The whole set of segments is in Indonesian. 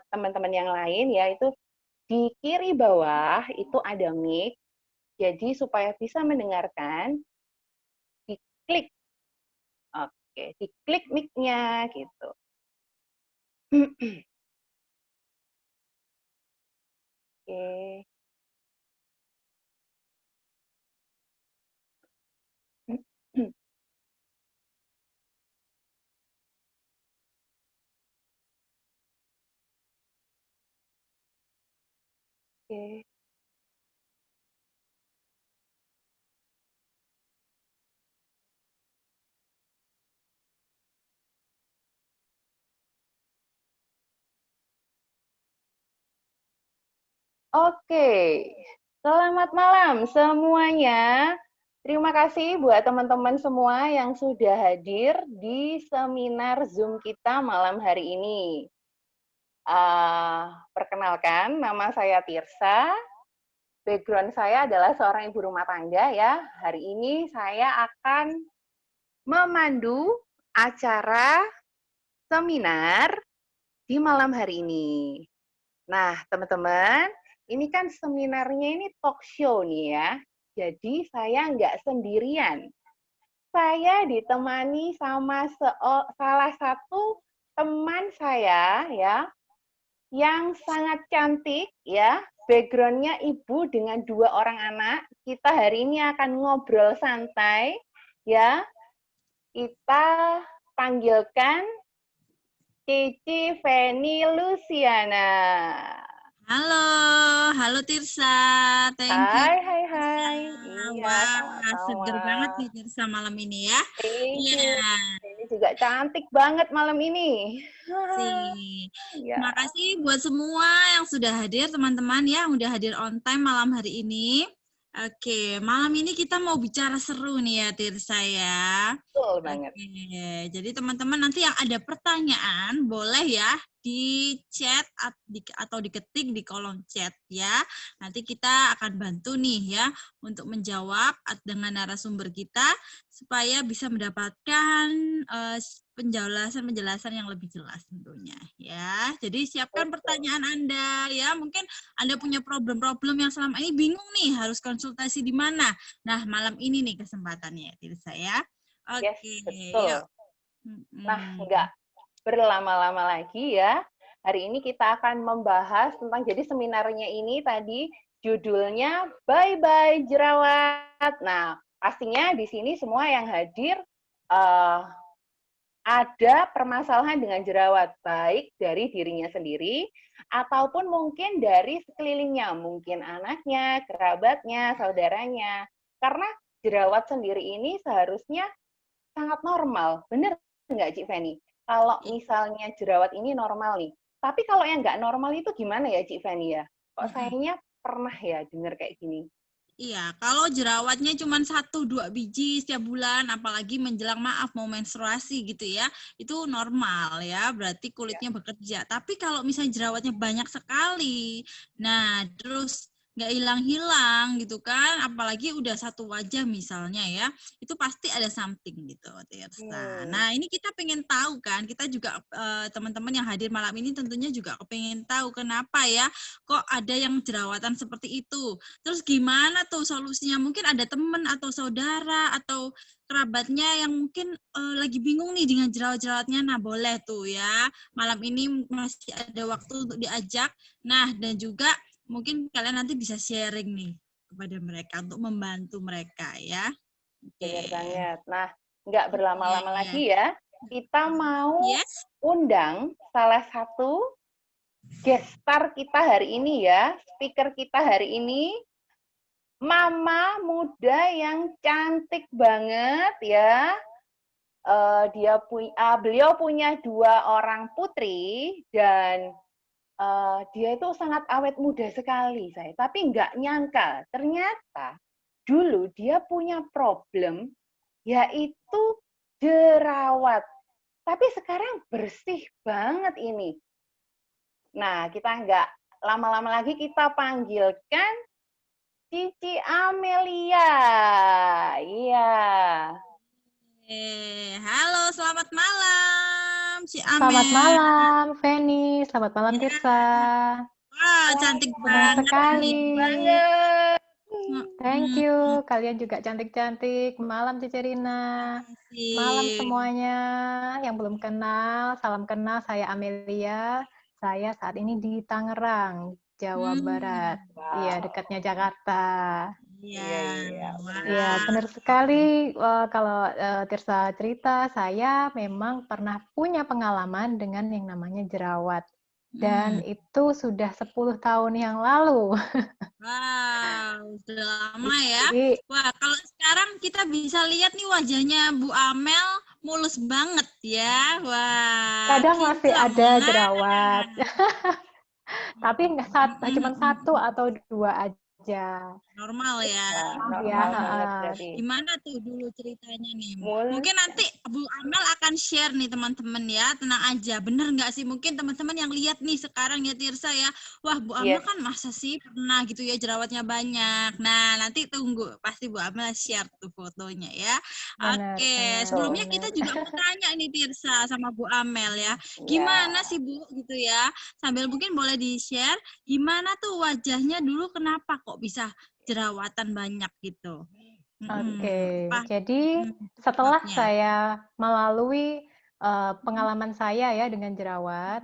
teman-teman yang lain ya, itu di kiri bawah itu ada mic. Jadi supaya bisa mendengarkan, diklik. Oke, diklik mic-nya gitu. Oke. Oke. Oke, selamat malam semuanya. Terima kasih buat teman-teman semua yang sudah hadir di seminar Zoom kita malam hari ini. Perkenalkan, nama saya Tirsa. Background saya adalah seorang ibu rumah tangga ya. Hari ini saya akan memandu acara seminar di malam hari ini. Nah, teman-teman, ini kan seminarnya ini talk show nih ya. Jadi saya nggak sendirian. Saya ditemani sama salah satu teman saya ya, yang sangat cantik ya. Backgroundnya ibu dengan 2 orang anak. Kita hari ini akan ngobrol santai ya. Kita panggilkan Cici Feni Luciana. Halo Tirsa, thank you. Tirsa. Hai. Iya, Wah, sama-sama. seger banget nih Tirsa malam ini ya. Thank Iya, you. Ini juga cantik banget malam ini. sih. Ya. Terima kasih buat semua yang sudah hadir, teman-teman ya, yang udah hadir on time malam hari ini. Oke, malam ini kita mau bicara seru nih ya Tirsa ya. Betul banget. Oke, jadi teman-teman nanti yang ada pertanyaan boleh ya di chat atau diketik di kolom chat ya. Nanti kita akan bantu nih ya untuk menjawab dengan narasumber kita supaya bisa mendapatkan penjelasan yang lebih jelas tentunya ya. Jadi siapkan pertanyaan Anda ya. Mungkin Anda punya problem-problem yang selama ini bingung nih harus konsultasi di mana. Nah, malam ini nih kesempatannya Tirsa ya. Yes, Oke, betul. yuk. Nah, nggak berlama-lama lagi ya. Hari ini kita akan membahas tentang, jadi seminarnya ini tadi judulnya Bye Bye Jerawat. Nah, pastinya di sini semua yang hadir ada permasalahan dengan jerawat, baik dari dirinya sendiri ataupun mungkin dari sekelilingnya, mungkin anaknya, kerabatnya, saudaranya. Karena jerawat sendiri ini seharusnya sangat normal. Benar nggak, Cik Feni? Kalau misalnya jerawat ini normal nih. Tapi kalau yang nggak normal itu gimana ya, Cik Feni ya? Kok sayangnya pernah ya dengar kayak gini? Iya, kalau jerawatnya cuma 1-2 biji setiap bulan, apalagi menjelang mau menstruasi gitu ya, itu normal ya, berarti kulitnya bekerja. Tapi kalau misalnya jerawatnya banyak sekali, nah terus nggak hilang-hilang gitu kan, apalagi udah satu wajah misalnya ya, itu pasti ada something gitu, Tirsa. Nah ini kita pengen tahu kan, kita juga teman-teman yang hadir malam ini tentunya juga pengen tahu kenapa ya, kok ada yang jerawatan seperti itu. Terus gimana tuh solusinya? Mungkin ada teman atau saudara atau kerabatnya yang mungkin lagi bingung nih dengan jerawat-jerawatnya. Nah, boleh tuh ya. Malam ini masih ada waktu untuk diajak. Nah, dan juga mungkin kalian nanti bisa sharing nih kepada mereka untuk membantu mereka ya. Benar Oke. banget. Nah, nggak berlama-lama Iya. lagi ya. Kita mau Yes. undang salah satu guest star kita hari ini ya, speaker kita hari ini, mama muda yang cantik banget ya. Beliau punya 2 orang putri dan dia itu sangat awet muda sekali saya. Tapi nggak nyangka ternyata dulu dia punya problem yaitu jerawat. Tapi sekarang bersih banget ini. Nah, kita nggak lama-lama lagi, kita panggilkan Cici Amelia. Iya. Halo, selamat malam, Si Amel. Selamat malam, Feni. selamat malam Ya. Tirsa. Wah, cantik Senang banget sekali. nih. Banget. Thank you, kalian juga cantik-cantik. Malam Cici Rina. Malam Makasih. semuanya yang belum kenal, salam kenal. Saya Amelia. Saya saat ini di Tangerang, Jawa Barat. Iya, dekatnya Jakarta. Iya. Wah. Iya, benar sekali. Kalau Tirsa cerita, saya memang pernah punya pengalaman dengan yang namanya jerawat. Dan itu sudah 10 tahun yang lalu. Wow, sudah lama ya. Jadi, Wah, kalau sekarang kita bisa lihat nih wajahnya Bu Amel mulus banget ya. Wah, kadang masih kinclong. ada Nah. jerawat. Tapi cuma satu atau dua aja. Normal ya. Ya, Normal banget berarti. Gimana tuh dulu ceritanya nih? Mulus. Mungkin nanti Bu Amel akan share nih teman-teman ya, tenang aja. Bener nggak sih? Mungkin teman-teman yang lihat nih sekarang ya Tirsa ya, wah Bu Amel Yes. kan masa sih pernah gitu ya jerawatnya banyak. Nah nanti tunggu, pasti Bu Amel share tuh fotonya ya. Benar, Oke, benar, sebelumnya benar. kita juga mau tanya nih Tirsa sama Bu Amel ya, Ya. gimana sih Bu gitu ya? Sambil mungkin boleh di-share, gimana tuh wajahnya dulu kenapa kok bisa jerawatan banyak gitu. Oke, Apa? jadi setelah Sebabnya. saya melalui pengalaman saya ya dengan jerawat,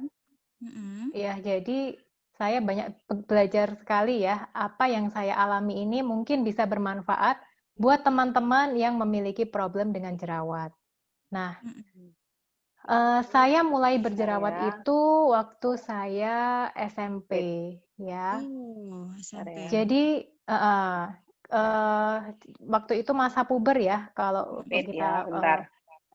ya jadi saya banyak belajar sekali ya, apa yang saya alami ini mungkin bisa bermanfaat buat teman-teman yang memiliki problem dengan jerawat. Nah, saya mulai berjerawat itu waktu saya SMP, ya. Oh, SMP. Jadi waktu itu masa puber ya, kalau Wait kita ya, bentar.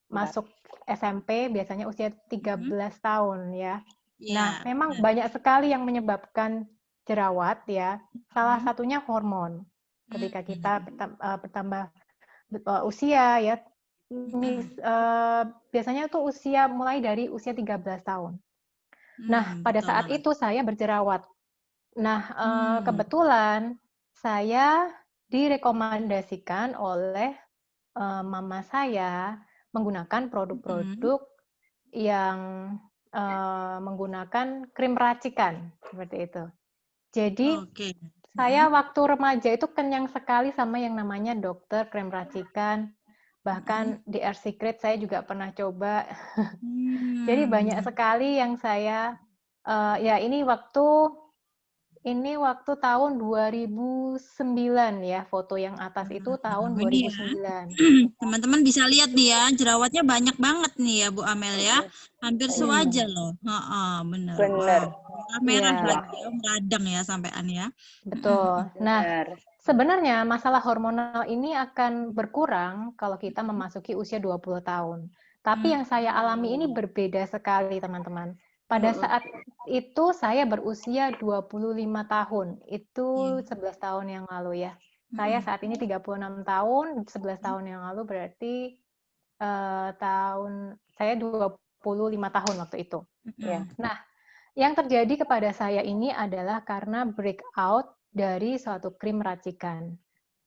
masuk SMP biasanya usia 13 tahun ya. Iya, Nah, memang banyak sekali yang menyebabkan jerawat ya. Salah satunya hormon. Ketika kita bertambah usia ya, biasanya tuh usia mulai dari usia 13 tahun. Nah, pada betul saat banget. itu saya berjerawat. Nah, kebetulan saya direkomendasikan oleh mama saya menggunakan produk-produk yang menggunakan krim racikan, seperti itu. Jadi, Oke. saya waktu remaja itu kenyang sekali sama yang namanya dokter krim racikan. Bahkan di Air Secret saya juga pernah coba. Jadi banyak sekali yang saya, ya ini waktu tahun 2009 ya, foto yang atas itu tahun Ini ya. 2009. Teman-teman bisa lihat nih ya, jerawatnya banyak banget nih ya Bu Amel ya. Hampir sewajah loh. Bener. Bener. Wow. Merah Iya. lagi ya, meradang ya sampean ya. Betul. Nah, Bener. sebenarnya masalah hormonal ini akan berkurang kalau kita memasuki usia 20 tahun. Tapi yang saya alami ini berbeda sekali, teman-teman. Pada saat itu saya berusia 25 tahun. Itu 11 tahun yang lalu ya. Saya saat ini 36 tahun, 11 tahun yang lalu berarti saya 25 tahun waktu itu. Iya. Nah, yang terjadi kepada saya ini adalah karena breakout dari suatu krim racikan.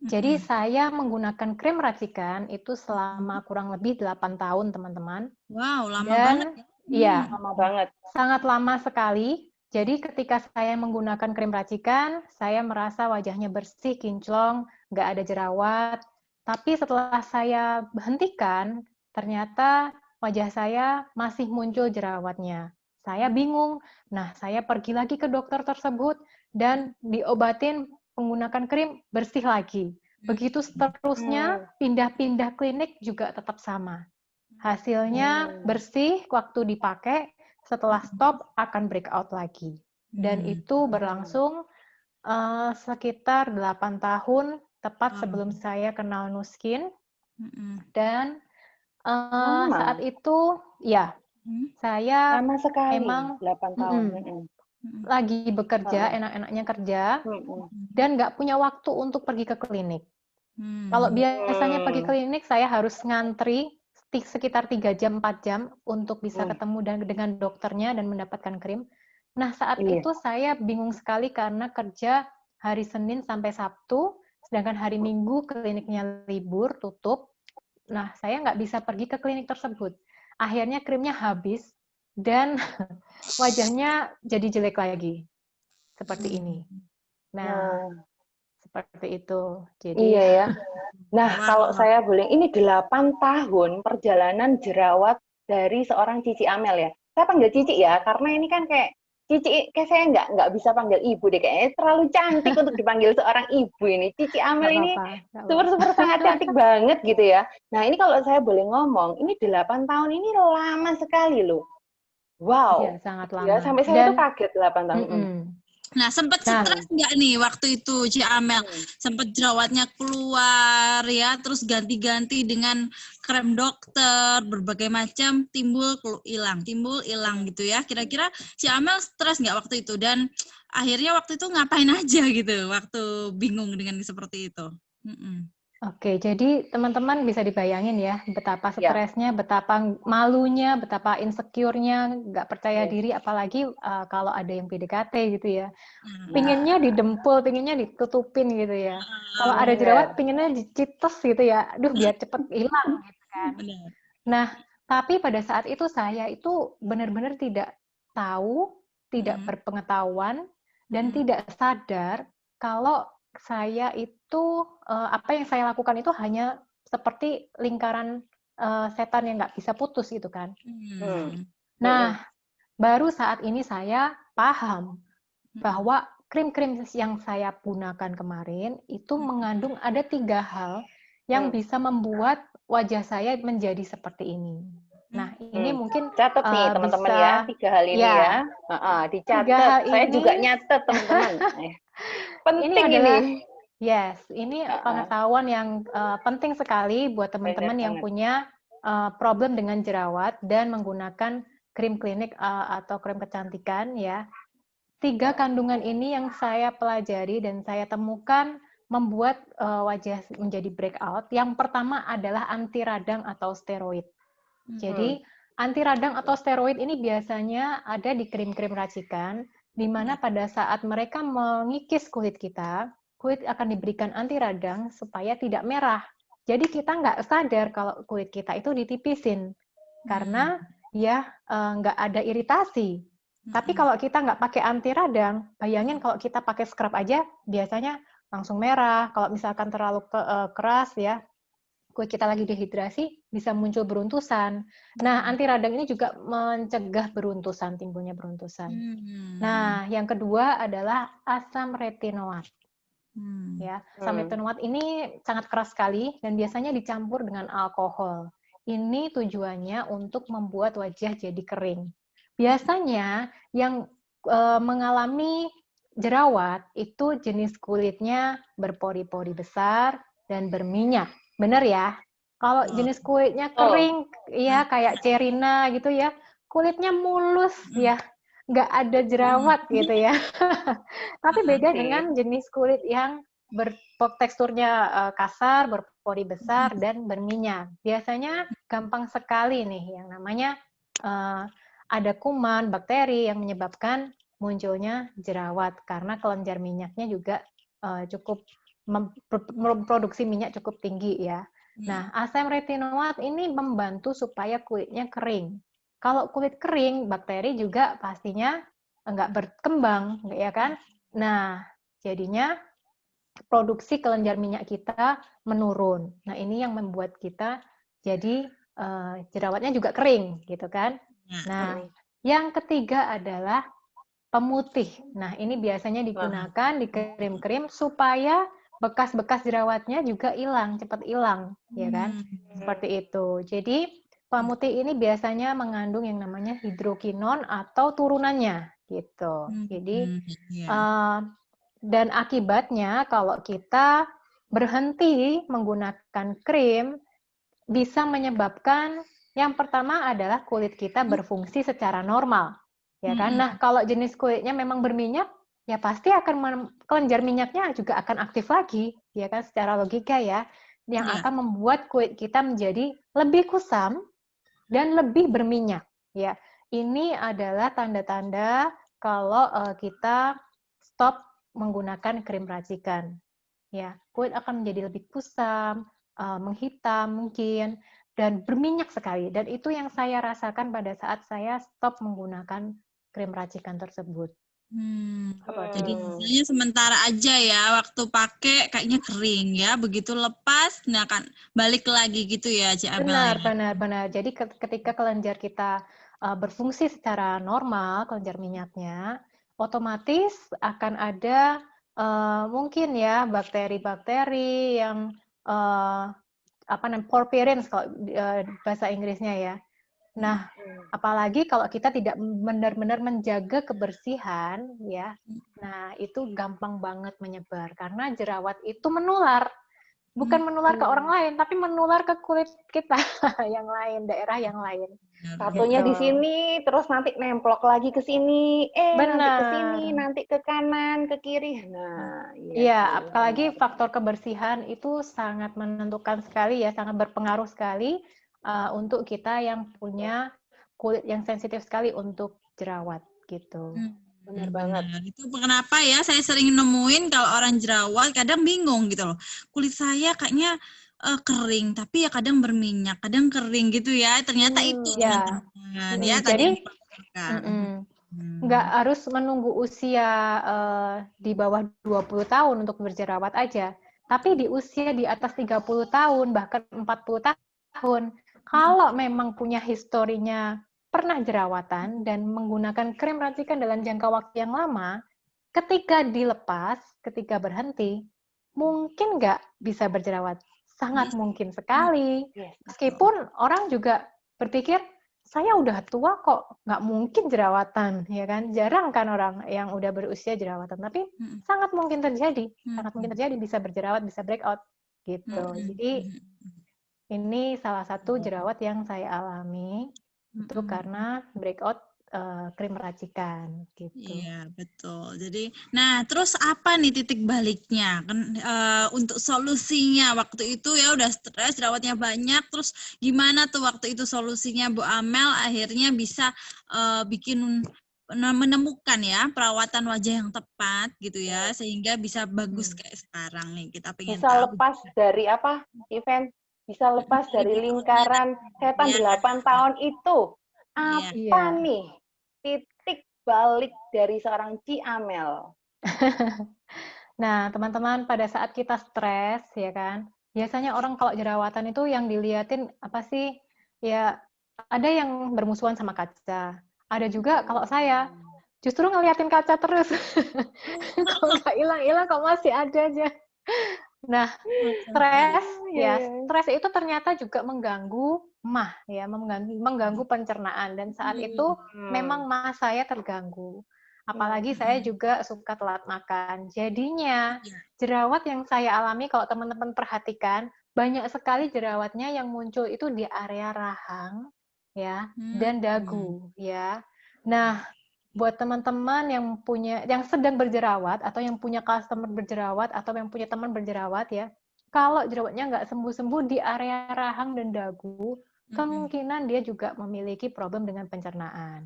Jadi saya menggunakan krim racikan itu selama kurang lebih 8 tahun, teman-teman. Wow, lama Dan banget. iya, Lama banget. sangat lama sekali. Jadi ketika saya menggunakan krim racikan, saya merasa wajahnya bersih, kinclong, nggak ada jerawat. Tapi setelah saya hentikan, ternyata wajah saya masih muncul jerawatnya. Saya bingung. Nah, saya pergi lagi ke dokter tersebut dan diobatin menggunakan krim bersih lagi. Begitu seterusnya, pindah-pindah klinik juga tetap sama. Hasilnya bersih waktu dipakai, setelah stop akan breakout lagi. Dan itu berlangsung sekitar 8 tahun, tepat sebelum saya kenal Nuskin. Dan saat itu, ya, saya Lama sekali. memang 8 tahun. lagi bekerja, enak-enaknya kerja, dan nggak punya waktu untuk pergi ke klinik. Kalau biasanya pergi ke klinik, saya harus ngantri sekitar 3 jam, 4 jam untuk bisa ketemu dengan dokternya dan mendapatkan krim. Nah, saat itu saya bingung sekali karena kerja hari Senin sampai Sabtu, sedangkan hari Minggu kliniknya libur, tutup. Nah, saya nggak bisa pergi ke klinik tersebut. Akhirnya krimnya habis, dan wajahnya jadi jelek lagi. Seperti ini. Nah, seperti itu. Jadi Iya ya. Nah, kalau Wah. saya boleh, ini 8 tahun perjalanan jerawat dari seorang Cici Amel ya. Saya panggil Cici ya, karena ini kan kayak Cici, kayak saya nggak bisa panggil ibu deh, kayaknya terlalu cantik untuk dipanggil seorang ibu ini. Cici nggak Amel ini apa-apa, nggak apa-apa. super sangat cantik banget gitu ya. Nah, ini kalau saya boleh ngomong, ini 8 tahun ini lama sekali loh. Iya, Wow, sangat gitu ya. lama. Sampai saya tuh Dan kaget 8 tahun. Nah, sempat nah, stres nggak nih waktu itu, Ci Amel? Sempat jerawatnya keluar ya, terus ganti-ganti dengan krem dokter, berbagai macam, timbul hilang gitu ya. Kira-kira Ci Amel stres nggak waktu itu? Dan akhirnya waktu itu ngapain aja gitu, waktu bingung dengan seperti itu? oke, jadi teman-teman bisa dibayangin ya, betapa Ya, stresnya, betapa malunya, betapa insecure-nya, nggak percaya yes. diri, apalagi kalau ada yang PDKT gitu ya. Nah, Pinginnya didempul, pinginnya ditutupin gitu ya. Kalau ada jerawat, bener. pinginnya dicites gitu ya. Aduh, biar cepet hilang gitu kan. Benar. Nah, tapi pada saat itu saya itu benar-benar tidak tahu, tidak berpengetahuan, dan tidak sadar kalau saya itu, apa yang saya lakukan itu hanya seperti lingkaran setan yang nggak bisa putus gitu kan. Nah, baru saat ini saya paham bahwa krim-krim yang saya gunakan kemarin itu mengandung ada 3 hal yang bisa membuat wajah saya menjadi seperti ini. Nah, ini mungkin Catat nih teman-teman ya, 3 hal ini ya, ya. 3 Dicatat. hal Saya juga ini nyatet teman-teman. ini Penting ini. adalah ini Uh-uh, pengetahuan yang penting sekali buat bener teman-teman yang banget. punya problem dengan jerawat dan menggunakan krim klinik atau krim kecantikan ya. 3 kandungan ini yang saya pelajari dan saya temukan membuat wajah menjadi breakout. Yang pertama adalah anti radang atau steroid. Jadi anti radang atau steroid ini biasanya ada di krim-krim racikan, di mana pada saat mereka mengikis kulit kita, kulit akan diberikan anti radang supaya tidak merah. Jadi kita nggak sadar kalau kulit kita itu ditipisin, karena ya nggak ada iritasi. Tapi kalau kita nggak pakai anti radang, bayangin kalau kita pakai scrub aja, biasanya langsung merah. Kalau misalkan terlalu keras ya, kulit kita lagi dehidrasi, bisa muncul beruntusan. Nah, anti radang ini juga mencegah beruntusan, timbulnya beruntusan. Nah, yang kedua adalah asam retinoat. Ya, asam retinoat ini sangat keras sekali dan biasanya dicampur dengan alkohol. Ini tujuannya untuk membuat wajah jadi kering. Biasanya yang mengalami jerawat itu jenis kulitnya berpori-pori besar dan berminyak. Benar ya? Kalau jenis kulitnya kering, ya kayak Cerina gitu ya, kulitnya mulus ya, nggak ada jerawat gitu ya. Tapi beda dengan jenis kulit yang teksturnya kasar, berpori besar, dan berminyak. Biasanya gampang sekali nih yang namanya ada kuman, bakteri yang menyebabkan munculnya jerawat karena kelenjar minyaknya juga cukup memproduksi minyak cukup tinggi ya. Nah, asam retinoat ini membantu supaya kulitnya kering. Kalau kulit kering, bakteri juga pastinya nggak berkembang, ya kan? Nah, jadinya produksi kelenjar minyak kita menurun. Nah, ini yang membuat kita jadi jerawatnya juga kering, gitu kan? Nah, yang ketiga adalah pemutih. Nah, ini biasanya digunakan di krim-krim supaya bekas-bekas jerawatnya juga hilang, cepat hilang, ya kan? Seperti itu. Jadi, pemutih ini biasanya mengandung yang namanya hidrokinon atau turunannya, gitu. Jadi, dan akibatnya kalau kita berhenti menggunakan krim, bisa menyebabkan yang pertama adalah kulit kita berfungsi secara normal, ya kan? Nah, kalau jenis kulitnya memang berminyak, ya pasti akan kelenjar minyaknya juga akan aktif lagi, ya kan? Secara logika ya, yang akan membuat kulit kita menjadi lebih kusam dan lebih berminyak, ya. Ini adalah tanda-tanda kalau kita stop menggunakan krim racikan. Ya, kulit akan menjadi lebih kusam, menghitam mungkin, dan berminyak sekali. Dan itu yang saya rasakan pada saat saya stop menggunakan krim racikan tersebut. Jadi biasanya sementara aja ya, waktu pakai kayaknya kering ya, begitu lepas, nah kan balik lagi gitu ya, Cik Amel ya. Benar. Jadi ketika kelenjar kita berfungsi secara normal, kelenjar minyaknya, otomatis akan ada mungkin ya bakteri-bakteri yang porphyrins kalau bahasa Inggrisnya ya. Nah, apalagi kalau kita tidak benar-benar menjaga kebersihan ya. Nah, itu gampang banget menyebar karena jerawat itu menular. Bukan menular ke orang lain, tapi menular ke kulit kita yang lain, daerah yang lain. Satunya di sini, terus nanti nemplok lagi ke sini, nanti ke sini, nanti ke kanan, ke kiri. Nah, iya, apalagi faktor kebersihan itu sangat menentukan sekali ya, sangat berpengaruh sekali untuk kita yang punya kulit yang sensitif sekali untuk jerawat gitu. Benar banget. Itu kenapa ya saya sering nemuin kalau orang jerawat kadang bingung gitu loh. Kulit saya kayaknya kering tapi ya kadang berminyak, kadang kering gitu ya. Ternyata itu teman-teman ya tadi jadi nggak harus menunggu usia di bawah 20 tahun untuk berjerawat aja. Tapi di usia di atas 30 tahun, bahkan 40 tahun, kalau memang punya historinya pernah jerawatan dan menggunakan krim racikan dalam jangka waktu yang lama, ketika dilepas, ketika berhenti, mungkin nggak bisa berjerawat. Sangat mungkin sekali. Meskipun orang juga berpikir, saya udah tua kok, nggak mungkin jerawatan, ya kan? Jarang kan orang yang udah berusia jerawatan, tapi sangat mungkin terjadi, bisa berjerawat, bisa breakout, gitu. Jadi ini salah satu jerawat yang saya alami, itu karena breakout krim racikan, gitu. Iya, betul. Jadi, nah terus apa nih titik baliknya? Kan untuk solusinya waktu itu ya udah stres, jerawatnya banyak, terus gimana tuh waktu itu solusinya Bu Amel akhirnya bisa menemukan ya perawatan wajah yang tepat gitu ya, sehingga bisa bagus kayak sekarang nih. Kita pengen bisa tahu. lepas dari apa, event? Bisa lepas dari lingkaran setan 8 tahun itu. Apa nih titik balik dari seorang Ci Amel? Nah, teman-teman, pada saat kita stres, ya kan, biasanya orang kalau jerawatan itu yang diliatin apa sih? Ya, ada yang bermusuhan sama kaca. Ada juga kalau saya justru ngeliatin kaca terus. Kok nggak hilang-hilang, kok masih ada aja. Nah, stres itu ternyata juga mengganggu mengganggu pencernaan, dan saat itu memang mah saya terganggu. Apalagi saya juga suka telat makan. Jadinya jerawat yang saya alami, kalau teman-teman perhatikan, banyak sekali jerawatnya yang muncul itu di area rahang ya dan dagu ya. Nah, buat teman-teman yang sedang berjerawat atau yang punya customer berjerawat atau yang punya teman berjerawat ya, kalau jerawatnya nggak sembuh-sembuh di area rahang dan dagu, kemungkinan dia juga memiliki problem dengan pencernaan.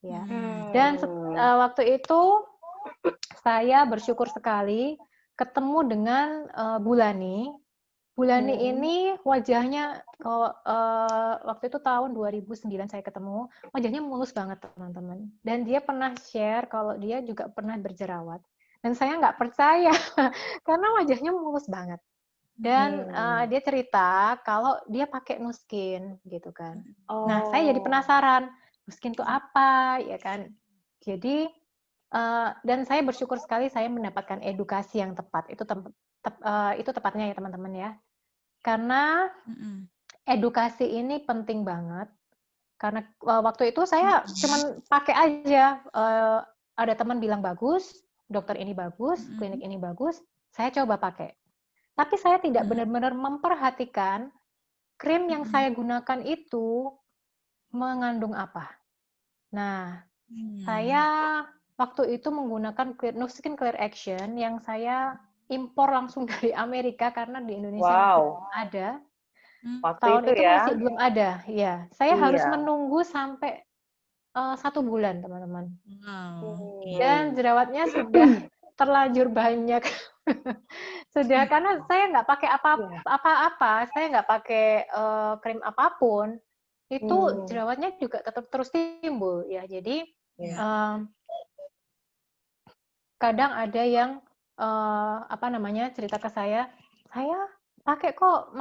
Ya. Dan waktu itu saya bersyukur sekali ketemu dengan Bulani. Bulani ini wajahnya waktu itu tahun 2009 saya ketemu, wajahnya mulus banget teman-teman. Dan dia pernah share kalau dia juga pernah berjerawat. Dan saya nggak percaya karena wajahnya mulus banget. Dan dia cerita kalau dia pakai Nuskin gitu kan. Nah, saya jadi penasaran, Nuskin itu apa ya kan? Jadi dan saya bersyukur sekali saya mendapatkan edukasi yang tepat. Itu tepatnya ya teman-teman ya. Karena edukasi ini penting banget. Karena waktu itu saya cuman pakai aja. Ada teman bilang bagus, dokter ini bagus, klinik ini bagus, saya coba pakai. Tapi saya tidak benar-benar memperhatikan krim yang saya gunakan itu mengandung apa. Nah, saya waktu itu menggunakan Nuskin Clear Action yang saya impor langsung dari Amerika karena di Indonesia belum ada. Tahun itu masih belum ada. Ya, saya harus menunggu sampai 1 bulan, teman-teman. Dan jerawatnya sudah terlanjur banyak. Sudah, karena saya nggak pakai Iya. apa-apa, saya nggak pakai krim apapun, itu Hmm. jerawatnya juga tetap terus timbul ya. Jadi Iya. kadang ada yang cerita ke saya pakai kok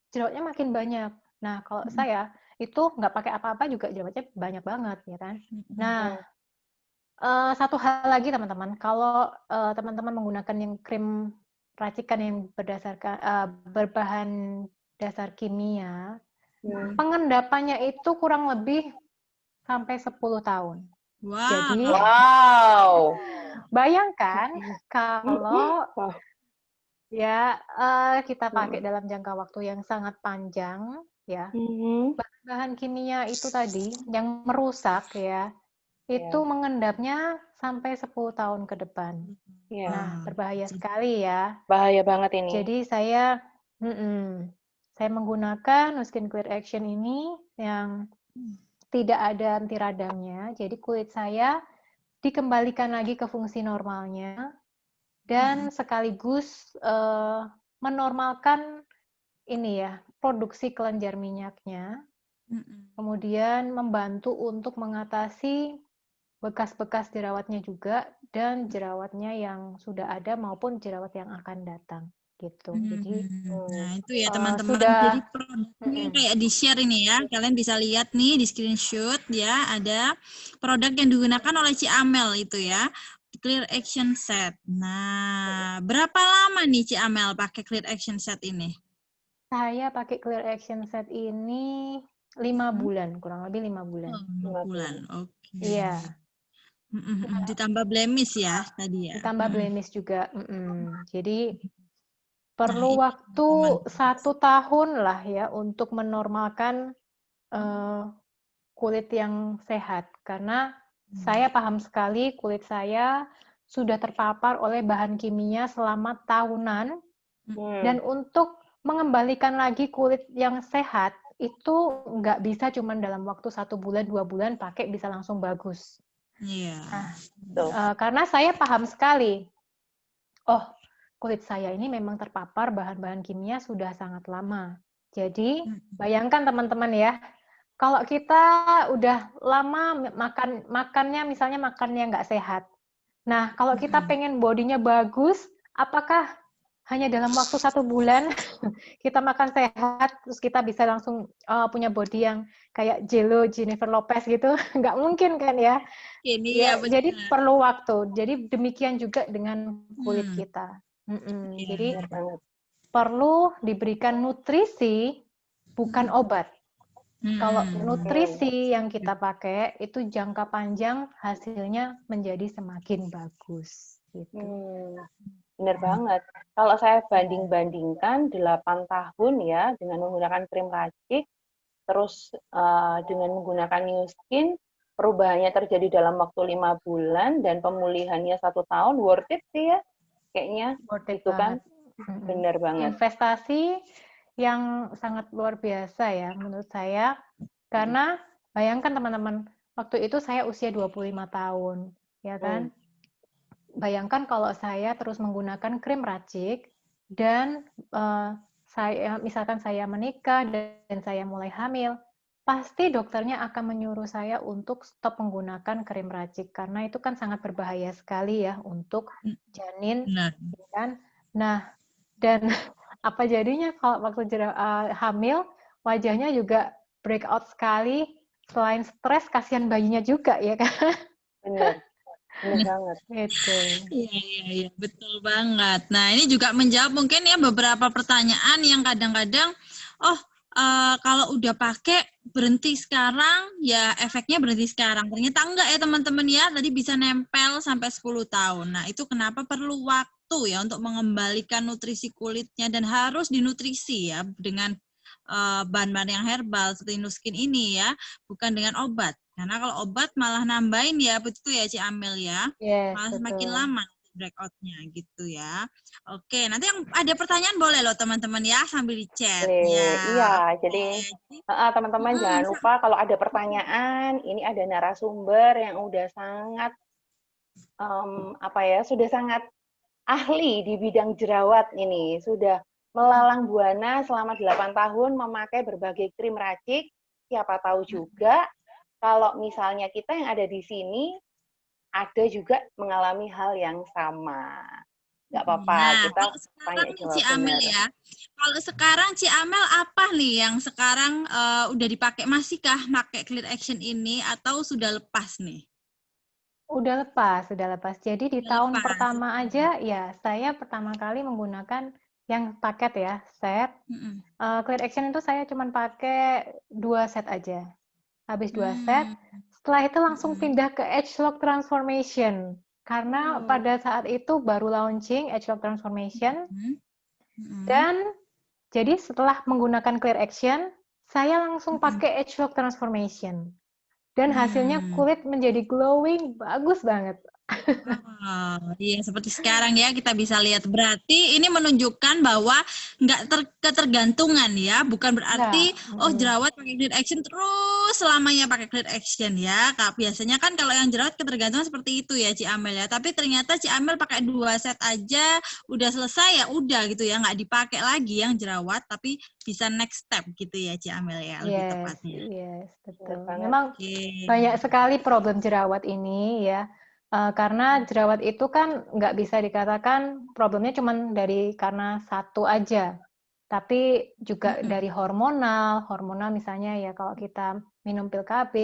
jerawatnya makin banyak. Nah, kalau saya itu nggak pakai apa-apa juga jerawatnya banyak banget ya kan. Nah, satu hal lagi teman-teman, kalau teman-teman menggunakan yang krim racikan yang berbahan dasar kimia, pengendapannya itu kurang lebih sampai 10 tahun. Wow. Jadi Wow. bayangkan kalau Wah. ya kita pakai dalam jangka waktu yang sangat panjang ya. Bahan kimia itu tadi yang merusak ya, itu mengendapnya sampai 10 tahun ke depan. Iya. Nah, berbahaya sekali ya. Bahaya banget ini. Jadi saya menggunakan No Skin Clear Action ini yang tidak ada anti radangnya. Jadi kulit saya dikembalikan lagi ke fungsi normalnya dan sekaligus menormalkan ini ya, produksi kelenjar minyaknya. Kemudian membantu untuk mengatasi bekas-bekas jerawatnya juga dan jerawatnya yang sudah ada maupun jerawat yang akan datang gitu. Jadi nah itu ya teman-teman. sudah Jadi produknya kayak di share ini ya. Kalian bisa lihat nih di screenshot ya, ada produk yang digunakan oleh Ci Amel itu ya. Clear Action Set. Nah, berapa lama nih Ci Amel pakai Clear Action Set ini? Saya pakai Clear Action Set ini 5 bulan, kurang lebih 5 bulan. 5 bulan, oke. Iya. Ditambah blemish ya tadi ya. Ditambah blemish juga. Jadi perlu ini waktu 1 tahun lah ya untuk menormalkan kulit yang sehat. Karena saya paham sekali kulit saya sudah terpapar oleh bahan kimia selama tahunan. Dan untuk mengembalikan lagi kulit yang sehat, itu nggak bisa cuma dalam waktu 1 bulan, 2 bulan pakai bisa langsung bagus. Iya. Karena saya paham sekali, kulit saya ini memang terpapar bahan-bahan kimia sudah sangat lama. Jadi, bayangkan teman-teman ya, kalau kita udah lama makannya misalnya makannya nggak sehat. Nah, kalau kita pengen bodinya bagus, apakah hanya dalam waktu 1 bulan kita makan sehat, terus kita bisa langsung punya body yang kayak Jennifer Lopez gitu? Nggak mungkin kan ya? Jadi perlu waktu. Jadi demikian juga dengan kulit kita. Jadi perlu diberikan nutrisi, bukan obat. Kalau nutrisi yang kita pakai itu jangka panjang hasilnya menjadi semakin bagus. Gitu. Benar banget. Kalau saya banding-bandingkan 8 tahun ya dengan menggunakan krim racik, terus dengan menggunakan New Skin, perubahannya terjadi dalam waktu 5 bulan dan pemulihannya 1 tahun, worth it sih ya, kayaknya. Worth it itu banget. Kan, benar banget. Investasi yang sangat luar biasa ya menurut saya, karena bayangkan teman-teman, waktu itu saya usia 25 tahun, ya kan? Bayangkan kalau saya terus menggunakan krim racik dan misalkan saya menikah dan saya mulai hamil, pasti dokternya akan menyuruh saya untuk stop menggunakan krim racik karena itu kan sangat berbahaya sekali ya untuk janin, kan? Nah, dan apa jadinya kalau waktu hamil wajahnya juga breakout sekali, selain stres kasihan bayinya juga ya kan? Benar banget. Gitu. Iya, betul banget. Nah, ini juga menjawab mungkin ya beberapa pertanyaan yang kadang-kadang, kalau udah pakai berhenti sekarang, ya efeknya berhenti sekarang. Ternyata enggak ya teman-teman ya, tadi bisa nempel sampai 10 tahun. Nah, itu kenapa perlu waktu ya untuk mengembalikan nutrisi kulitnya dan harus dinutrisi ya dengan bahan-bahan yang herbal seperti No Skin ini ya, bukan dengan obat. Karena kalau obat malah nambahin ya, begitu ya Ci Amel ya, malah semakin lama breakout-nya gitu ya. Oke, nanti yang ada pertanyaan boleh loh teman-teman ya sambil di chat ya. Iya, jadi teman-teman jangan lupa kalau ada pertanyaan, ini ada narasumber yang udah sangat sudah sangat ahli di bidang jerawat ini, sudah melalang buana selama 8 tahun memakai berbagai krim racik. Siapa tahu juga kalau misalnya kita yang ada di sini ada juga mengalami hal yang sama. Nggak apa-apa, Nah, kita kalau sekarang tanya nih Ci jawab Amel benar. ya. Kalau sekarang Ci Amel apa nih yang sekarang udah dipakai? Masihkah pakai Clear Action ini atau sudah lepas nih? Udah lepas, udah lepas. Jadi di Udah tahun lepas. pertama aja, ya saya pertama kali menggunakan yang paket ya, set. Mm-mm. Clear Action itu saya cuma pakai 2 set aja. Habis 2 set, Hmm. setelah itu langsung Mm-mm. pindah ke Edge Lock Transformation. Karena pada saat itu baru launching Edge Lock Transformation, Mm-mm. Mm-mm. dan jadi setelah menggunakan Clear Action, saya langsung Mm-mm. pakai Edge Lock Transformation. Dan hasilnya kulit menjadi glowing, bagus banget. Oh, iya seperti sekarang ya kita bisa lihat. Berarti ini menunjukkan bahwa nggak ketergantungan ya, bukan berarti jerawat pakai Clear Action terus selamanya pakai Clear Action ya. Kak, biasanya kan kalau yang jerawat ketergantungan seperti itu ya Ci Amel ya. Tapi ternyata Ci Amel pakai 2 set aja udah selesai ya, udah gitu ya, nggak dipakai lagi yang jerawat, tapi bisa next step gitu ya Ci Amel ya, lebih tepatnya. Yes, betul. banget. Memang Oke. banyak sekali problem jerawat ini ya. Karena jerawat itu kan nggak bisa dikatakan problemnya cuma karena satu aja, tapi juga dari hormonal misalnya ya kalau kita minum pil KB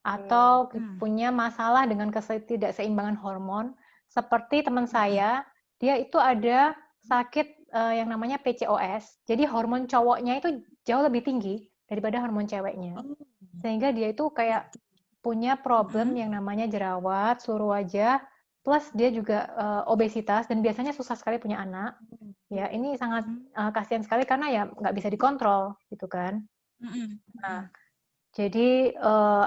atau punya masalah dengan ketidakseimbangan hormon, seperti teman saya, dia itu ada sakit yang namanya PCOS, jadi hormon cowoknya itu jauh lebih tinggi daripada hormon ceweknya, sehingga dia itu kayak punya problem yang namanya jerawat, seluruh wajah, plus dia juga obesitas dan biasanya susah sekali punya anak. Ya, ini sangat kasihan sekali karena ya nggak bisa dikontrol, gitu kan. Nah, jadi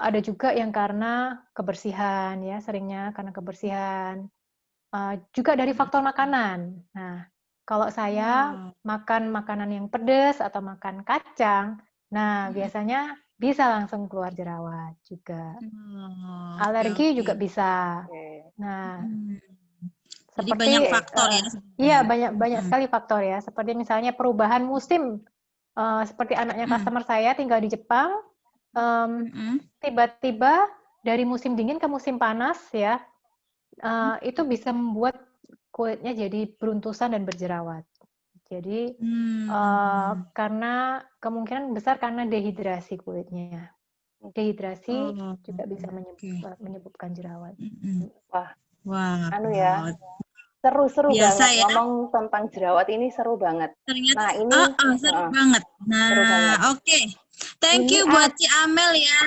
ada juga yang karena kebersihan ya, seringnya karena kebersihan. Juga dari faktor makanan. Nah, kalau saya makan makanan yang pedas atau makan kacang, nah biasanya bisa langsung keluar jerawat juga. Alergi juga bisa. Nah, jadi seperti banyak faktor ya. Iya, banyak sekali faktor ya. Seperti misalnya perubahan musim. Seperti anaknya customer saya tinggal di Jepang, tiba-tiba dari musim dingin ke musim panas ya, itu bisa membuat kulitnya jadi beruntusan dan berjerawat. Jadi karena kemungkinan besar karena dehidrasi kulitnya. Dehidrasi juga bisa menyebabkan jerawat. Wah. Anu ya, seru Biasa banget ya. ngomong tentang jerawat ini seru banget. Ternyata Nah ini seru banget. seru banget. Nah, oke. Thank Ini you buat Ci Amel ya.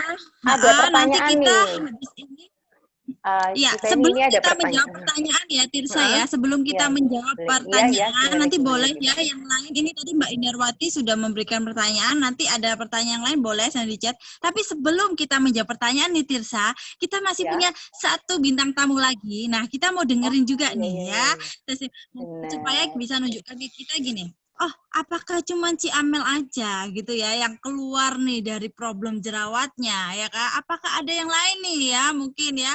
ada Nanti pertanyaan kita nih. habis ini. Ya, sebelum ini ada kita menjawab pertanyaan ya Tirsa ya, sebelum kita menjawab pertanyaan, nanti boleh ya yang lain. Ini tadi Mbak Indarwati sudah memberikan pertanyaan, nanti ada pertanyaan yang lain boleh saya di chat. Tapi sebelum kita menjawab pertanyaan nih Tirsa, kita masih punya satu bintang tamu lagi. Nah, kita mau dengerin juga nih ya, supaya bisa nunjukkan ke kita gini. Oh, apakah cuma Ci Amel aja gitu ya yang keluar nih dari problem jerawatnya ya Kak? Apakah ada yang lain nih ya mungkin ya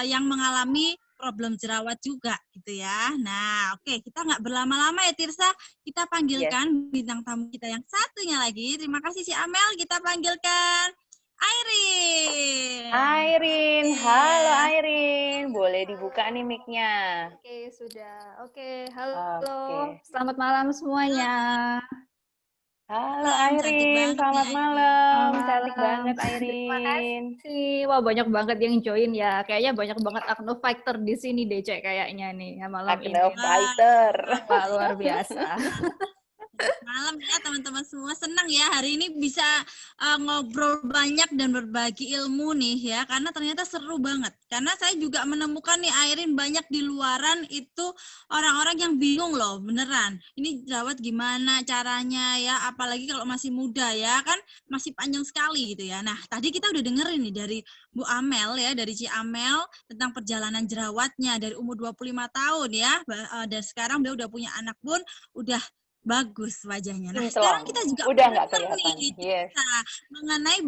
yang mengalami problem jerawat juga gitu ya. Nah, oke, kita nggak berlama-lama ya Tirsa, kita panggilkan bintang tamu kita yang satunya lagi. Terima kasih Ci Amel, kita panggilkan Airin. Halo Airin, boleh dibuka nih mic-nya. Oke, sudah. Oke, halo. Selamat malam semuanya. Halo Airin, selamat malam. Cantik banget Airin. Wah, banyak banget yang join ya. Kayaknya banyak banget Acne Fighter di sini deh, Cek, kayaknya nih malam ini. Acne Fighter. Wah, luar biasa. Malam ya teman-teman semua, senang ya hari ini bisa ngobrol banyak dan berbagi ilmu nih ya, karena ternyata seru banget. Karena saya juga menemukan nih Airin banyak di luaran itu orang-orang yang bingung loh beneran. Ini jerawat gimana caranya ya, apalagi kalau masih muda ya kan, masih panjang sekali gitu ya. Nah tadi kita udah dengerin nih dari Bu Amel ya, dari Ci Amel tentang perjalanan jerawatnya dari umur 25 tahun ya, dan sekarang dia udah punya anak pun udah bagus wajahnya. Nah, Kinclong. sekarang kita juga Udah nggak dengar kelihatan. nih Yes. cerita mengenai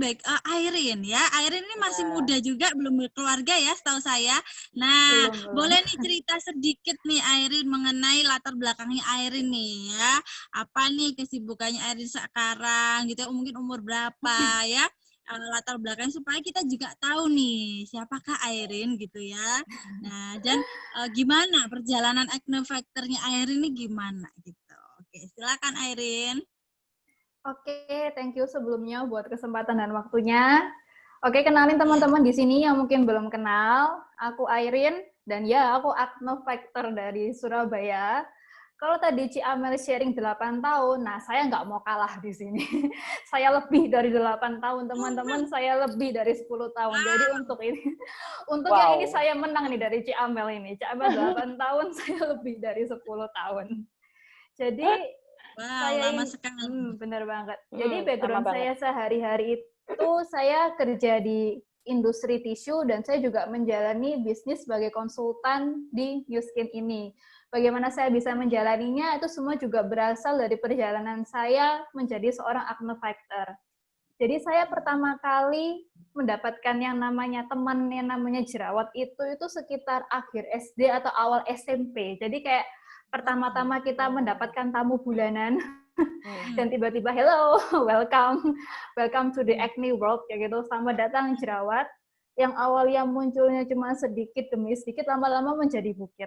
Airin ya. Airin ini masih Nah. muda juga, belum berkeluarga ya setahu saya. Nah, Belum. boleh nih cerita sedikit nih Airin mengenai latar belakangnya Airin nih ya. Apa nih kesibukannya Airin sekarang gitu, mungkin umur berapa ya. Latar belakang supaya kita juga tahu nih siapakah Airin gitu ya. Nah, dan gimana perjalanan Acne Factor-nya Airin ini gimana gitu. Oke, silakan Airin. Oke, thank you sebelumnya buat kesempatan dan waktunya. Oke, kenalin teman-teman di sini yang mungkin belum kenal. Aku Airin, dan ya aku Acne Factor dari Surabaya. Kalau tadi Ci Amel sharing 8 tahun, nah saya nggak mau kalah di sini. Saya lebih dari 8 tahun, teman-teman. Saya lebih dari 10 tahun. Jadi untuk yang ini saya menang nih dari Ci Amel ini. Ci Amel 8 tahun, saya lebih dari 10 tahun. Jadi saya lama sekali. Bener banget. Jadi background saya sehari-hari itu saya kerja di industri tisu dan saya juga menjalani bisnis sebagai konsultan di Nu Skin ini. Bagaimana saya bisa menjalaninya itu semua juga berasal dari perjalanan saya menjadi seorang Acne Factor. Jadi saya pertama kali mendapatkan yang namanya teman yang namanya jerawat itu sekitar akhir SD atau awal SMP. Jadi kayak pertama-tama kita mendapatkan tamu bulanan dan tiba-tiba hello, welcome to the acne world kayak gitu. Selamat datang jerawat yang awalnya munculnya cuma sedikit demi sedikit lama-lama menjadi bukit.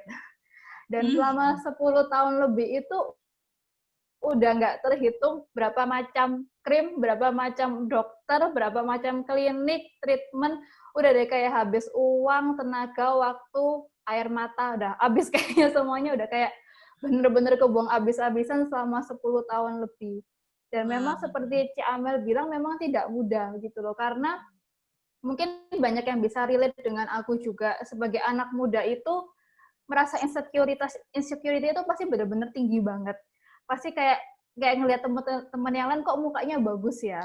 Dan selama 10 tahun lebih itu udah nggak terhitung berapa macam krim, berapa macam dokter, berapa macam klinik, treatment, udah deh kayak habis uang, tenaga, waktu, air mata, udah habis kayaknya semuanya udah kayak bener-bener kebuang habis-habisan selama 10 tahun lebih. Dan memang seperti Ci Amel bilang memang tidak mudah gitu loh, karena mungkin banyak yang bisa relate dengan aku juga sebagai anak muda itu merasa insecurity itu pasti benar-benar tinggi banget. Pasti kayak ngelihat teman-teman yang lain kok mukanya bagus ya,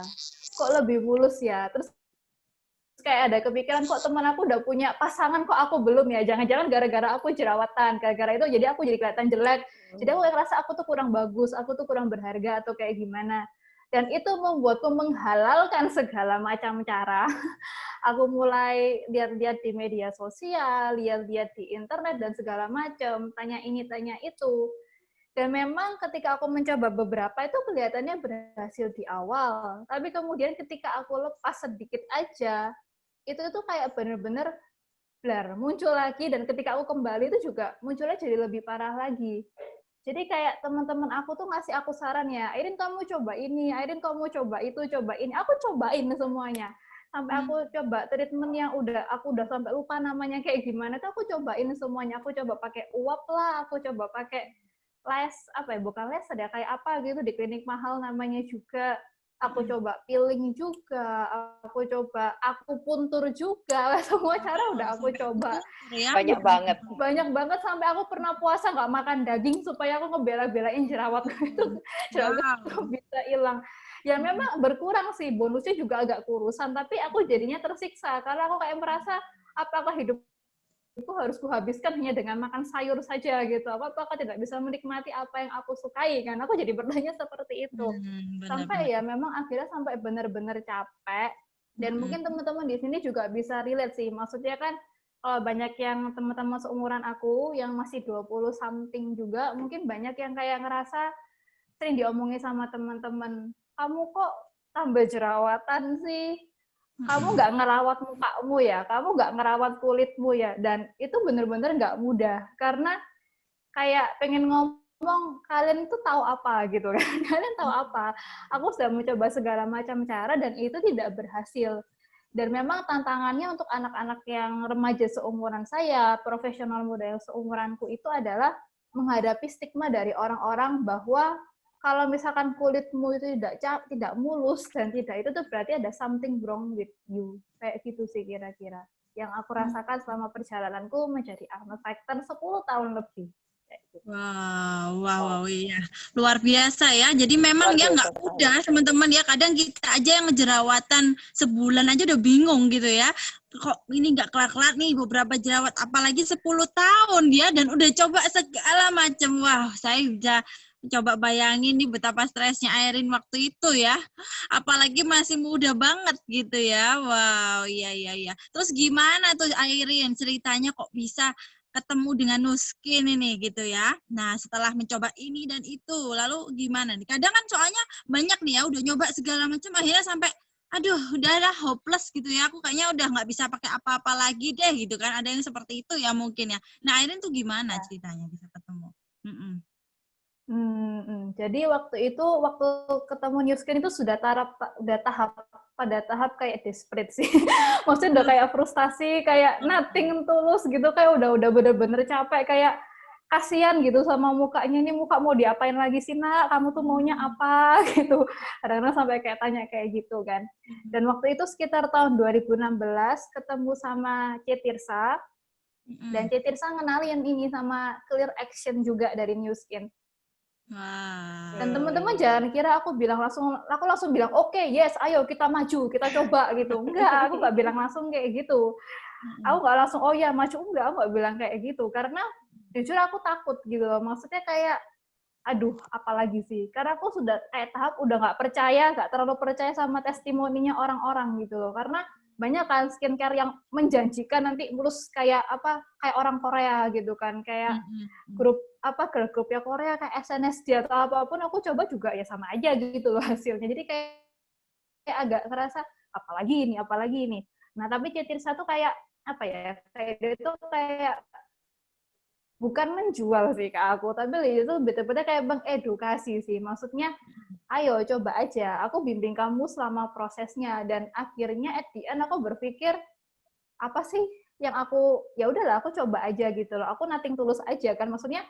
kok lebih mulus ya. Terus kayak ada kepikiran kok teman aku udah punya pasangan kok aku belum ya. Jangan-jangan gara-gara aku jerawatan, gara-gara itu jadi aku jadi kelihatan jelek. Jadi aku ngerasa aku tuh kurang bagus, aku tuh kurang berharga atau kayak gimana. Dan itu membuatku menghalalkan segala macam cara. Aku mulai lihat-lihat di media sosial, lihat-lihat di internet dan segala macam, tanya ini, tanya itu. Dan memang ketika aku mencoba beberapa itu kelihatannya berhasil di awal. Tapi kemudian ketika aku lepas sedikit aja, itu tuh kayak bener-bener blar, muncul lagi. Dan ketika aku kembali itu juga munculnya jadi lebih parah lagi. Jadi kayak teman-teman aku tuh ngasih aku saran ya, Airin kamu coba ini, Airin kamu coba itu, coba ini. Aku cobain semuanya. Sampai aku coba treatment yang aku udah sampai lupa namanya kayak gimana, tuh aku cobain semuanya. Aku coba pakai uap lah, aku coba pakai les, bukan les, ada kayak apa gitu di klinik mahal namanya juga. Aku coba peeling juga, aku coba akupuntur juga, semua cara udah aku coba. Banyak banget. Banyak banget sampai aku pernah puasa nggak makan daging supaya aku ngebela-belain jerawat itu bisa hilang. Ya memang berkurang sih, bonusnya juga agak kurusan, tapi aku jadinya tersiksa karena aku kayak merasa apakah hidup itu harus kuhabiskan hanya dengan makan sayur saja gitu. Apakah tidak bisa menikmati apa yang aku sukai kan? Aku jadi bertanya seperti itu. Sampai ya memang akhirnya sampai benar-benar capek. Dan mungkin teman-teman di sini juga bisa relate sih. Maksudnya kan banyak yang teman-teman seumuran aku yang masih 20 something juga, mungkin banyak yang kayak ngerasa sering diomongin sama teman-teman, kamu kok tambah jerawatan sih? Kamu nggak ngerawat mukamu ya, kamu nggak ngerawat kulitmu ya, dan itu bener-bener nggak mudah, karena kayak pengen ngomong, kalian itu tahu apa gitu kan, kalian tahu apa, aku sudah mencoba segala macam cara, dan itu tidak berhasil, dan memang tantangannya untuk anak-anak yang remaja seumuran saya, profesional muda yang seumuranku itu adalah menghadapi stigma dari orang-orang bahwa kalau misalkan kulitmu itu tidak mulus dan tidak itu tuh berarti ada something wrong with you. Kayak gitu sih kira-kira. Yang aku rasakan selama perjalananku menjadi Acne Factor 10 tahun lebih. Wow, iya. Luar biasa ya. Jadi memang ya nggak mudah teman-teman ya. Kadang kita aja yang ngejerawatan sebulan aja udah bingung gitu ya. Kok ini nggak kelar-kelar nih beberapa jerawat. Apalagi 10 tahun ya. Dan udah coba segala macam. Wah, saya udah Coba bayangin nih betapa stresnya Airin waktu itu ya. Apalagi masih muda banget gitu ya. Wow, iya. Terus gimana tuh Airin ceritanya kok bisa ketemu dengan Nuskin ini gitu ya. Nah, setelah mencoba ini dan itu, lalu gimana nih? Kadang kan soalnya banyak nih ya, udah nyoba segala macam, akhirnya sampai, aduh, udahlah hopeless gitu ya. Aku kayaknya udah nggak bisa pakai apa-apa lagi deh gitu kan. Ada yang seperti itu ya mungkin ya. Nah, Airin tuh gimana ceritanya bisa ketemu? Jadi waktu ketemu New Skin itu pada tahap kayak desperate sih. Maksudnya udah kayak frustasi, kayak nothing tulus gitu, kayak udah bener-bener capek, kayak kasihan gitu sama mukanya, ini muka mau diapain lagi sih nak, kamu tuh maunya apa gitu. Kadang-kadang sampai kayak tanya kayak gitu kan. Dan waktu itu sekitar tahun 2016 ketemu sama Cetirsa, dan Cetirsa ngenalin ini sama Clear Action juga dari New Skin. Wow. Dan teman-teman jangan kira aku langsung bilang oke, yes, ayo kita maju, kita coba gitu. Enggak, aku nggak bilang langsung kayak gitu. Aku nggak langsung oh ya maju, enggak, aku nggak bilang kayak gitu. Karena jujur aku takut gitu loh. Maksudnya kayak aduh, apalagi sih. Karena aku sudah kayak tahap udah nggak terlalu percaya sama testimoninya orang-orang gitu loh. Karena banyak kan skincare yang menjanjikan nanti mulus kayak orang Korea gitu kan, kayak grup ya Korea kayak SNSD atau apapun, aku coba juga ya sama aja gitu loh hasilnya. Jadi kayak agak ngerasa apalagi ini. Nah, tapi Cetirsa tuh kayak kayak dia tuh kayak bukan menjual sih ke aku, tapi itu betul-betul kayak mengedukasi sih. Maksudnya, ayo coba aja, aku bimbing kamu selama prosesnya. Dan akhirnya at the end aku berpikir, apa sih yang ya udahlah aku coba aja gitu loh. Aku nothing tulus aja kan, maksudnya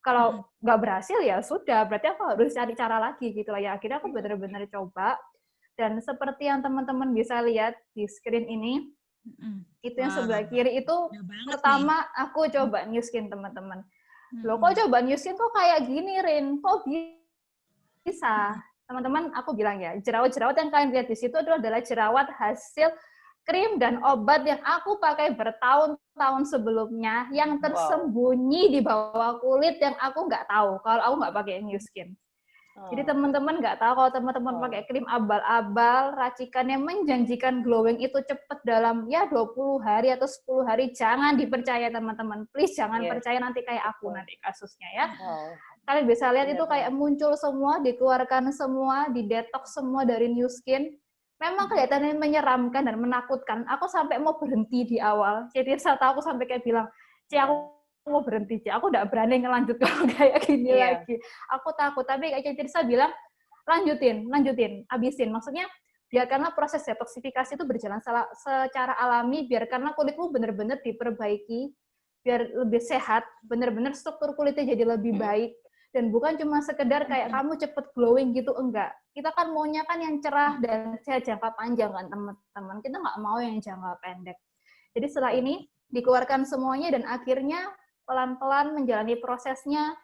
kalau nggak berhasil ya sudah, berarti aku harus cari cara lagi gitu loh. Ya akhirnya aku benar-benar coba. Dan seperti yang teman-teman bisa lihat di screen ini, itu yang sebelah kiri itu pertama aku coba New Skin, teman-teman. Loh kok coba New Skin kok kayak gini, Rin? Kok bisa? Teman-teman, aku bilang ya, jerawat-jerawat yang kalian lihat di situ adalah jerawat hasil krim dan obat yang aku pakai bertahun-tahun sebelumnya, yang tersembunyi di bawah kulit yang aku nggak tahu kalau aku nggak pakai New Skin. Jadi teman-teman nggak tahu kalau teman-teman pakai krim abal-abal, racikannya menjanjikan glowing itu cepet dalam ya 20 hari atau 10 hari, jangan dipercaya teman-teman. Please jangan percaya nanti kayak aku nanti kasusnya ya. Kalian bisa lihat itu kayak muncul semua, dikeluarkan semua, didetox semua dari New Skin. Memang kelihatannya menyeramkan dan menakutkan. Aku sampai mau berhenti di awal. Jadi saat aku sampai kayak bilang, aku mau berhenti, aku nggak berani ngelanjut kalau kayak gini lagi. Aku takut, tapi kayak Tirsa bilang, lanjutin, abisin. Maksudnya, biarkanlah proses detoksifikasi itu berjalan secara alami, biarkanlah kulitmu benar-benar diperbaiki, biar lebih sehat, benar-benar struktur kulitnya jadi lebih baik, dan bukan cuma sekedar kayak kamu cepet glowing gitu, enggak. Kita kan maunya kan yang cerah dan sehat jangka panjang kan teman-teman, kita nggak mau yang jangka pendek. Jadi setelah ini, dikeluarkan semuanya dan akhirnya pelan-pelan menjalani prosesnya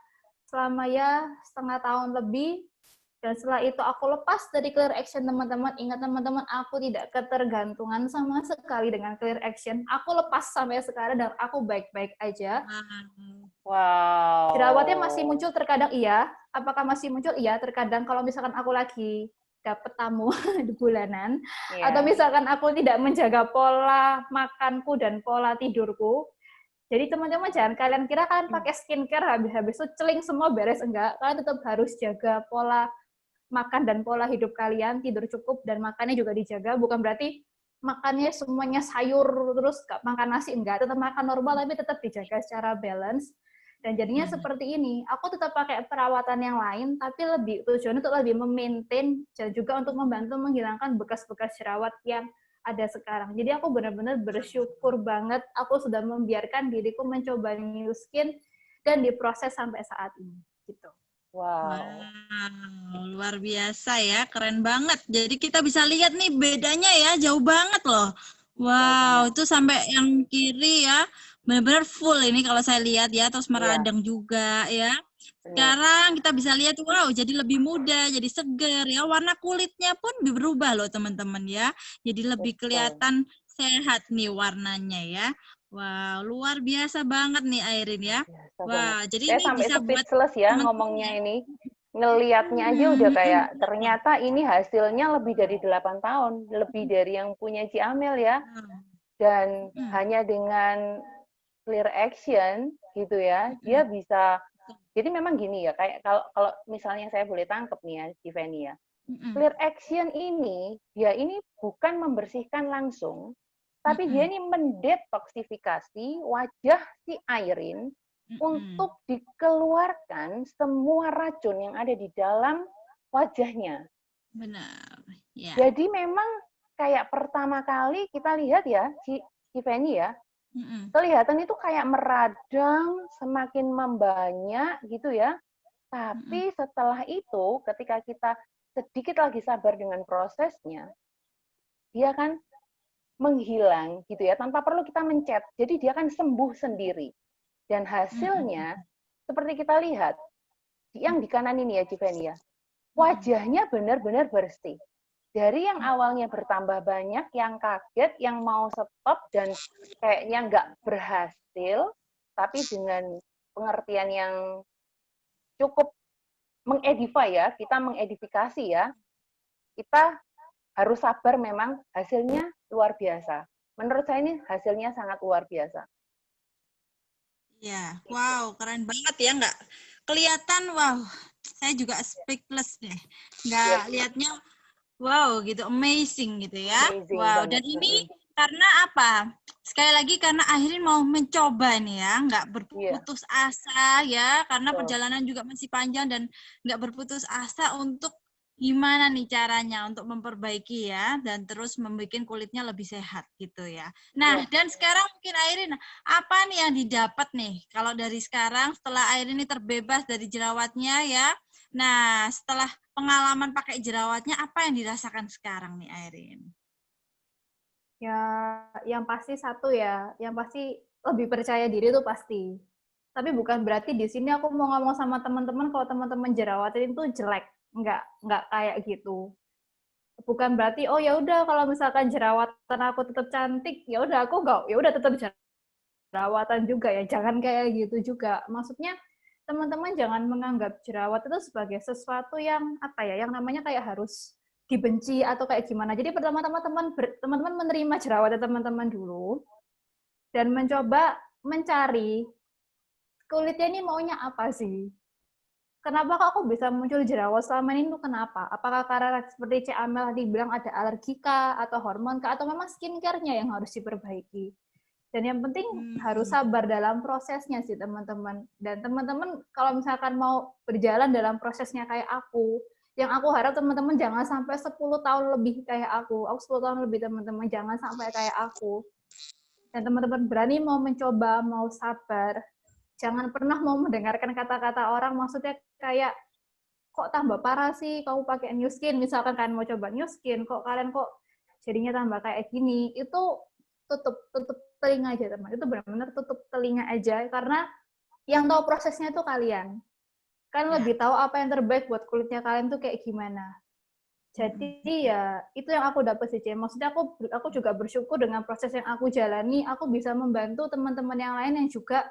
selama ya setengah tahun lebih, dan setelah itu aku lepas dari Clear Action, teman-teman. Ingat teman-teman, aku tidak ketergantungan sama sekali dengan Clear Action. Aku lepas sampai sekarang dan aku baik-baik aja. Wow. Jerawatnya masih muncul terkadang iya. Apakah masih muncul? Iya, terkadang kalau misalkan aku lagi dapat tamu di bulanan, atau misalkan aku tidak menjaga pola makanku dan pola tidurku. Jadi teman-teman jangan kalian kira kalian pakai skincare habis-habis itu celing semua beres, enggak. Kalian tetap harus jaga pola makan dan pola hidup kalian, tidur cukup dan makannya juga dijaga. Bukan berarti makannya semuanya sayur terus gak makan nasi, enggak. Tetap makan normal tapi tetap dijaga secara balance. Dan jadinya seperti ini. Aku tetap pakai perawatan yang lain, tapi tujuannya untuk lebih memaintain dan juga untuk membantu menghilangkan bekas-bekas jerawat yang ada sekarang. Jadi aku benar-benar bersyukur banget aku sudah membiarkan diriku mencoba New Skin dan diproses sampai saat ini. Gitu. Wow, luar biasa ya, keren banget. Jadi kita bisa lihat nih bedanya ya, jauh banget loh. Wow, itu sampai yang kiri ya, benar-benar full ini kalau saya lihat ya, terus meradang juga ya. Sekarang kita bisa lihat, wow, jadi lebih muda, jadi segar ya. Warna kulitnya pun berubah loh teman-teman ya. Jadi lebih kelihatan sehat nih warnanya ya. Wow, luar biasa banget nih Airin ya. Wah, jadi saya ini sampai bisa buat speechless ya teman-teman ngomongnya ini. ngelihatnya aja udah kayak ternyata ini hasilnya lebih dari 8 tahun, lebih dari yang punya Ci Amel ya. Dan hanya dengan clear action gitu ya, dia bisa. Jadi memang gini ya, kayak kalau misalnya saya boleh tangkep nih ya, Tivani ya. Clear action ini, dia ini bukan membersihkan langsung, tapi dia ini mendetoksifikasi wajah si Airin untuk dikeluarkan semua racun yang ada di dalam wajahnya. Benar. Ya. Jadi memang kayak pertama kali kita lihat ya, si Fanny ya, kelihatan itu kayak meradang, semakin membanyak gitu ya. Tapi setelah itu, ketika kita sedikit lagi sabar dengan prosesnya, dia kan menghilang gitu ya, tanpa perlu kita mencet. Jadi dia akan sembuh sendiri. Dan hasilnya, seperti kita lihat, yang di kanan ini ya, Civeni ya, wajahnya benar-benar bersih. Dari yang awalnya bertambah banyak, yang kaget, yang mau stop, dan kayaknya nggak berhasil, tapi dengan pengertian yang cukup mengedify ya, kita mengedifikasi ya, kita harus sabar memang hasilnya luar biasa. Menurut saya ini hasilnya sangat luar biasa. Ya, wow, keren banget ya, nggak kelihatan, wow, saya juga speechless deh, nggak lihatnya, wow, gitu, amazing gitu ya, Amazing wow, banget. dan ini karena apa? Sekali lagi karena Airin mau mencoba nih ya, nggak berputus asa ya, karena perjalanan juga masih panjang dan nggak berputus asa untuk gimana nih caranya untuk memperbaiki ya, dan terus membuat kulitnya lebih sehat gitu ya. Nah, dan sekarang mungkin Airin, apa nih yang didapat nih kalau dari sekarang setelah Airin ini terbebas dari jerawatnya ya? Nah, setelah pengalaman pakai jerawatnya, apa yang dirasakan sekarang nih Airin? Ya, yang pasti satu ya, yang pasti lebih percaya diri itu pasti. Tapi bukan berarti di sini aku mau ngomong sama teman-teman kalau teman-teman jerawatan itu jelek. Enggak kayak gitu. Bukan berarti oh ya udah kalau misalkan jerawatan aku tetap cantik, ya udah aku enggak, ya udah tetap jerawatan juga ya. Jangan kayak gitu juga. Maksudnya teman-teman jangan menganggap jerawat itu sebagai sesuatu yang apa ya, yang namanya kayak harus dibenci atau kayak gimana. Jadi pertama-tama teman-teman menerima jerawat teman-teman dulu dan mencoba mencari kulitnya ini maunya apa sih? Kenapa kok aku bisa muncul jerawat selama ini tuh kenapa? Apakah karena seperti Cik Amel tadi bilang ada alergi kah atau hormon kah atau memang skincare-nya yang harus diperbaiki? Dan yang penting harus sabar dalam prosesnya sih teman-teman. Dan teman-teman kalau misalkan mau berjalan dalam prosesnya kayak aku, yang aku harap teman-teman jangan sampai 10 tahun lebih kayak aku. Aku 10 tahun lebih teman-teman, jangan sampai kayak aku. Dan teman-teman berani mau mencoba, mau sabar. Jangan pernah mau mendengarkan kata-kata orang, maksudnya kayak, kok tambah parah sih, kamu pakai New Skin, misalkan kalian mau coba New Skin, kok kalian kok jadinya tambah kayak gini, itu tutup telinga aja teman, itu benar-benar tutup telinga aja, karena yang tahu prosesnya itu kalian. Kalian lebih tahu apa yang terbaik buat kulitnya kalian tuh kayak gimana. Jadi ya itu yang aku dapat sih, maksudnya aku juga bersyukur dengan proses yang aku jalani, aku bisa membantu teman-teman yang lain yang juga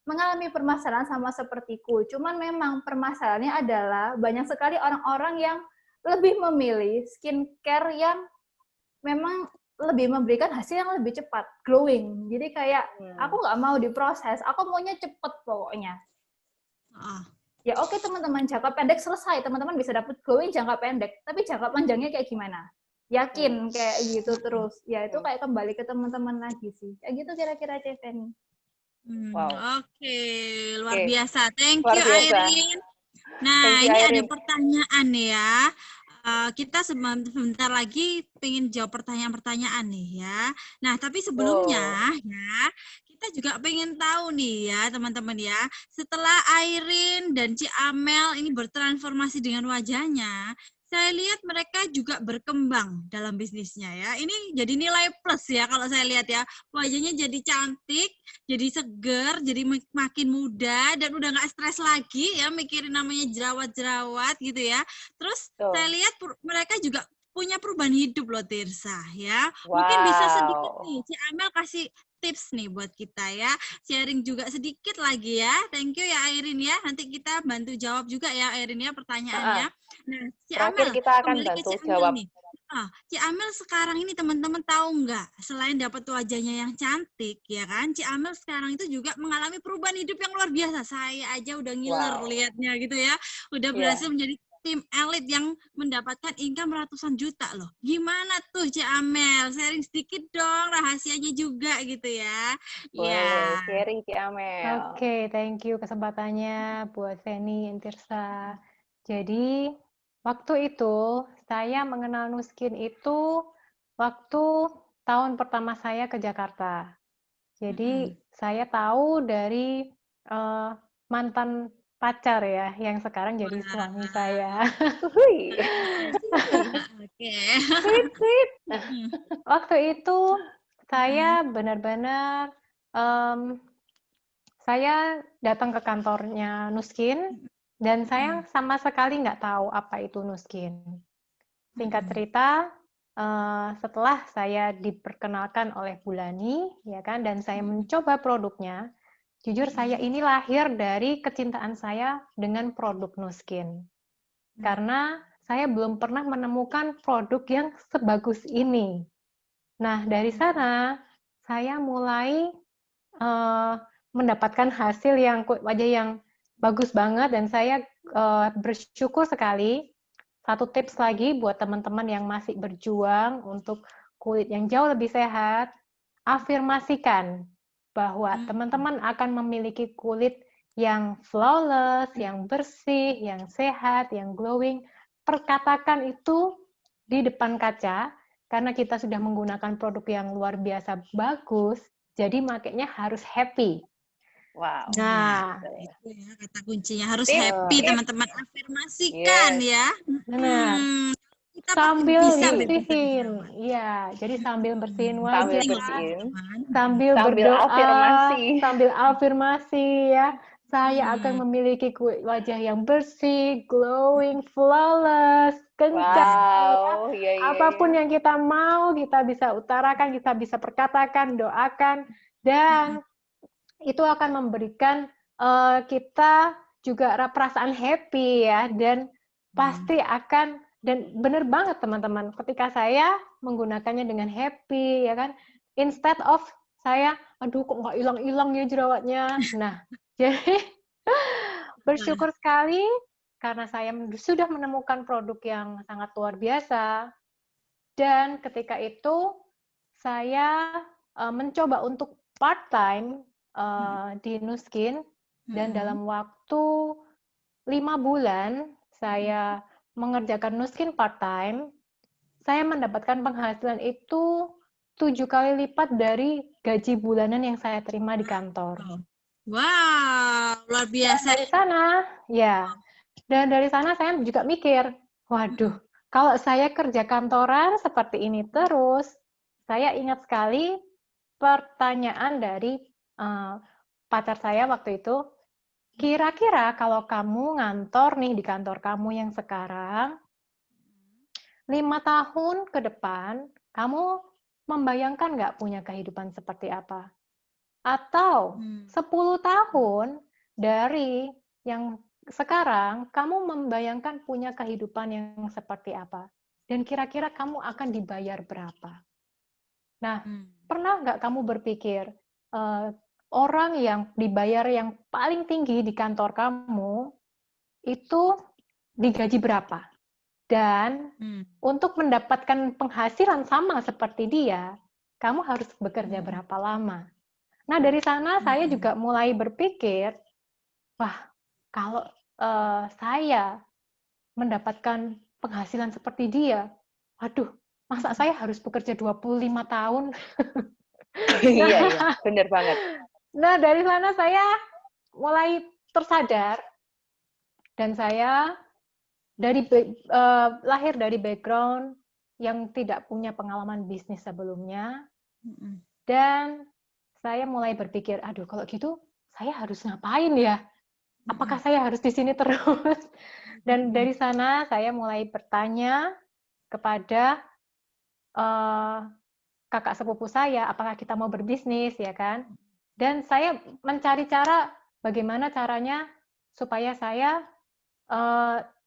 mengalami permasalahan sama sepertiku. Cuman memang permasalahannya adalah banyak sekali orang-orang yang lebih memilih skincare yang memang lebih memberikan hasil yang lebih cepat, glowing. Jadi kayak aku nggak mau diproses, aku maunya cepet pokoknya. Ya oke teman-teman, jangka pendek selesai, teman-teman bisa dapat glowing jangka pendek, tapi jangka panjangnya kayak gimana? Yakin kayak gitu terus. Ya itu kayak kembali ke teman-teman lagi sih. Kayak gitu kira-kira Ceveni. Wow. Oke, luar biasa. Thank you, Airin. Nah, ini ada pertanyaan nih ya. Kita sebentar lagi pengen jawab pertanyaan-pertanyaan nih ya. Nah, tapi sebelumnya ya, kita juga pengen tahu nih ya, teman-teman ya. Setelah Airin dan Ci Amel ini bertransformasi dengan wajahnya, saya lihat mereka juga berkembang dalam bisnisnya ya. Ini jadi nilai plus ya kalau saya lihat ya. Wajahnya jadi cantik, jadi seger, jadi makin muda, dan udah nggak stres lagi ya mikirin namanya jerawat-jerawat gitu ya. Terus saya lihat mereka juga punya perubahan hidup loh Tirsa ya. Mungkin bisa sedikit nih Ci Amel kasih tips nih buat kita ya. Sharing juga sedikit lagi ya. Thank you ya Airin ya. Nanti kita bantu jawab juga ya Airin ya pertanyaannya. Nah, Ci Terakhir Amel, kita akan kembali ke bantu Ci Amel jawab. nih. Ci Amel sekarang ini teman-teman tahu nggak? Selain dapat wajahnya yang cantik, ya kan? Ci Amel sekarang itu juga mengalami perubahan hidup yang luar biasa. Saya aja udah ngiler liatnya gitu ya. Udah berhasil menjadi tim elit yang mendapatkan income ratusan juta loh. Gimana tuh Ci Amel? Sharing sedikit dong rahasianya juga gitu ya. Boleh, sharing Ci Amel. Oke, thank you kesempatannya buat Feni dan Tirsa. Jadi, waktu itu saya mengenal Nuskin itu waktu tahun pertama saya ke Jakarta. Jadi, saya tahu dari mantan pacar ya, yang sekarang jadi suami saya. Oke. Sweet. Waktu itu saya benar-benar saya datang ke kantornya Nuskin dan saya sama sekali nggak tahu apa itu Nuskin. Singkat cerita, setelah saya diperkenalkan oleh Bulani, ya kan, dan saya mencoba produknya, jujur saya ini lahir dari kecintaan saya dengan produk Nuskin. Karena saya belum pernah menemukan produk yang sebagus ini. Nah, dari sana saya mulai mendapatkan hasil yang wajah yang bagus banget dan saya bersyukur sekali. Satu tips lagi buat teman-teman yang masih berjuang untuk kulit yang jauh lebih sehat, afirmasikan bahwa teman-teman akan memiliki kulit yang flawless, yang bersih, yang sehat, yang glowing. Perkatakan itu di depan kaca, karena kita sudah menggunakan produk yang luar biasa bagus, jadi makanya harus happy. Wow. Nah, itu ya kata kuncinya, harus happy teman-teman, afirmasikan ya. Kita sambil bisa bersihin, iya. Jadi sambil bersihin Sambil wajah, bersihin, sambil berdoa, sambil afirmasi ya. Saya akan memiliki wajah yang bersih, glowing, flawless, kencang. Wow, Apapun yang kita mau, kita bisa utarakan, kita bisa perkatakan, doakan, dan itu akan memberikan kita juga perasaan happy ya, dan pasti akan, dan benar banget teman-teman, ketika saya menggunakannya dengan happy ya kan, instead of saya aduh kok nggak hilang-hilang ya jerawatnya. Nah, jadi bersyukur sekali karena saya sudah menemukan produk yang sangat luar biasa, dan ketika itu saya mencoba untuk part-time di Nuskin, dan dalam waktu 5 bulan saya mengerjakan Nuskin part-time, saya mendapatkan penghasilan itu 7 kali lipat dari gaji bulanan yang saya terima di kantor. Wow, luar biasa. Dan dari sana saya juga mikir, waduh, kalau saya kerja kantoran seperti ini terus, saya ingat sekali pertanyaan dari pacar saya waktu itu, kira-kira kalau kamu ngantor nih di kantor kamu yang sekarang, 5 tahun ke depan, kamu membayangkan nggak punya kehidupan seperti apa? Atau 10 tahun dari yang sekarang, kamu membayangkan punya kehidupan yang seperti apa? Dan kira-kira kamu akan dibayar berapa? Nah, pernah nggak kamu berpikir, orang yang dibayar yang paling tinggi di kantor kamu, itu digaji berapa? Dan untuk mendapatkan penghasilan sama seperti dia, kamu harus bekerja berapa lama? Nah, dari sana saya juga mulai berpikir, wah, kalau saya mendapatkan penghasilan seperti dia, waduh, masa saya harus bekerja 25 tahun? Iya, benar banget. Nah, dari sana saya mulai tersadar, dan saya lahir dari background yang tidak punya pengalaman bisnis sebelumnya, dan saya mulai berpikir, aduh kalau gitu saya harus ngapain ya? Apakah saya harus di sini terus? Dan dari sana saya mulai bertanya kepada kakak sepupu saya, apakah kita mau berbisnis, ya kan? Dan saya mencari cara bagaimana caranya supaya saya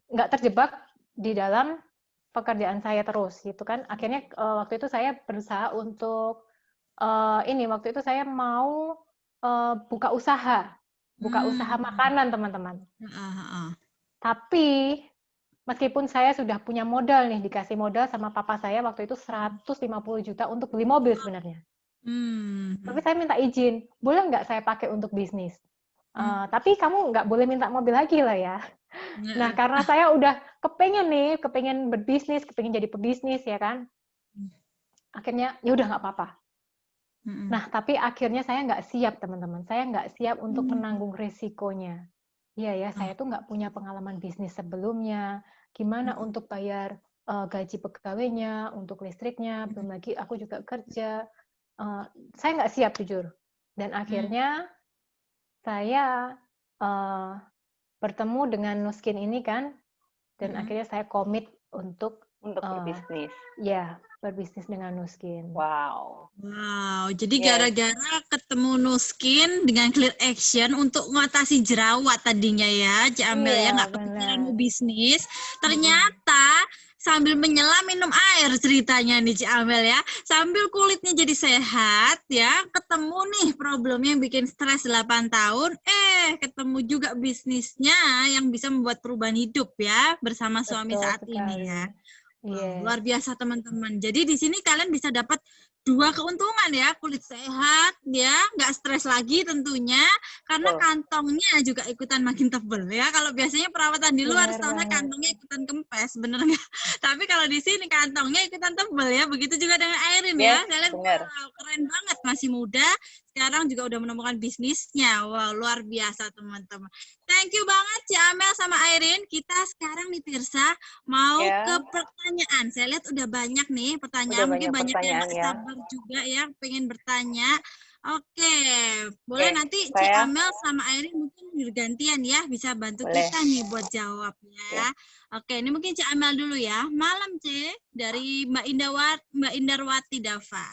nggak terjebak di dalam pekerjaan saya terus, gitu kan? Akhirnya waktu itu saya berusaha untuk waktu itu saya mau buka usaha makanan, teman-teman. Tapi meskipun saya sudah punya modal nih, dikasih modal sama papa saya waktu itu 150 juta untuk beli mobil sebenarnya. Tapi saya minta izin, boleh nggak saya pakai untuk bisnis? Tapi kamu nggak boleh minta mobil lagi lah ya. Nah, karena saya udah kepengen berbisnis, kepengen jadi pebisnis, ya kan? Akhirnya, ya udah nggak apa-apa. Nah, tapi akhirnya saya nggak siap, teman-teman. Saya nggak siap untuk menanggung risikonya. Iya ya, saya tuh nggak punya pengalaman bisnis sebelumnya. Gimana untuk bayar gaji pegawainya, untuk listriknya, belum lagi aku juga kerja. Saya nggak siap, jujur. Dan akhirnya saya bertemu dengan Nuskin ini kan, dan akhirnya saya komit untuk berbisnis. Ya, berbisnis dengan Nuskin. Wow. Jadi gara-gara ketemu Nuskin dengan clear action untuk mengatasi jerawat tadinya ya, Cik Amel ya, nggak kepikiran mau bisnis. Ternyata sambil menyelam minum air ceritanya nih Cik Amel ya, sambil kulitnya jadi sehat ya, ketemu nih problemnya yang bikin stres 8 tahun, ketemu juga bisnisnya yang bisa membuat perubahan hidup ya bersama suami saat ini ya. Wow, luar biasa teman-teman. Jadi di sini kalian bisa dapat 2 keuntungan ya, kulit sehat ya, nggak stres lagi tentunya, karena kantongnya juga ikutan makin tebel ya. Kalau biasanya perawatan di luar setahu kantongnya ikutan kempes, bener nggak? Tapi kalau di sini kantongnya ikutan tebel ya. Begitu juga dengan Airin ya. Saya lihat wow, keren banget, masih muda, sekarang juga udah menemukan bisnisnya. Wow, luar biasa teman-teman. Thank you banget Cik Amel sama Airin. Kita sekarang nih Tirsa mau ke pertanyaan. Saya lihat udah banyak nih pertanyaan. Mungkin banyak yang nggak sabar juga ya pengen bertanya. Oke, boleh nanti Cik Amel sama Airin mungkin bergantian ya, bisa bantu kita nih buat jawab ya. Oke, ini mungkin Cik Amel dulu ya. Malam Cik, dari Mbak Indarwati Dava.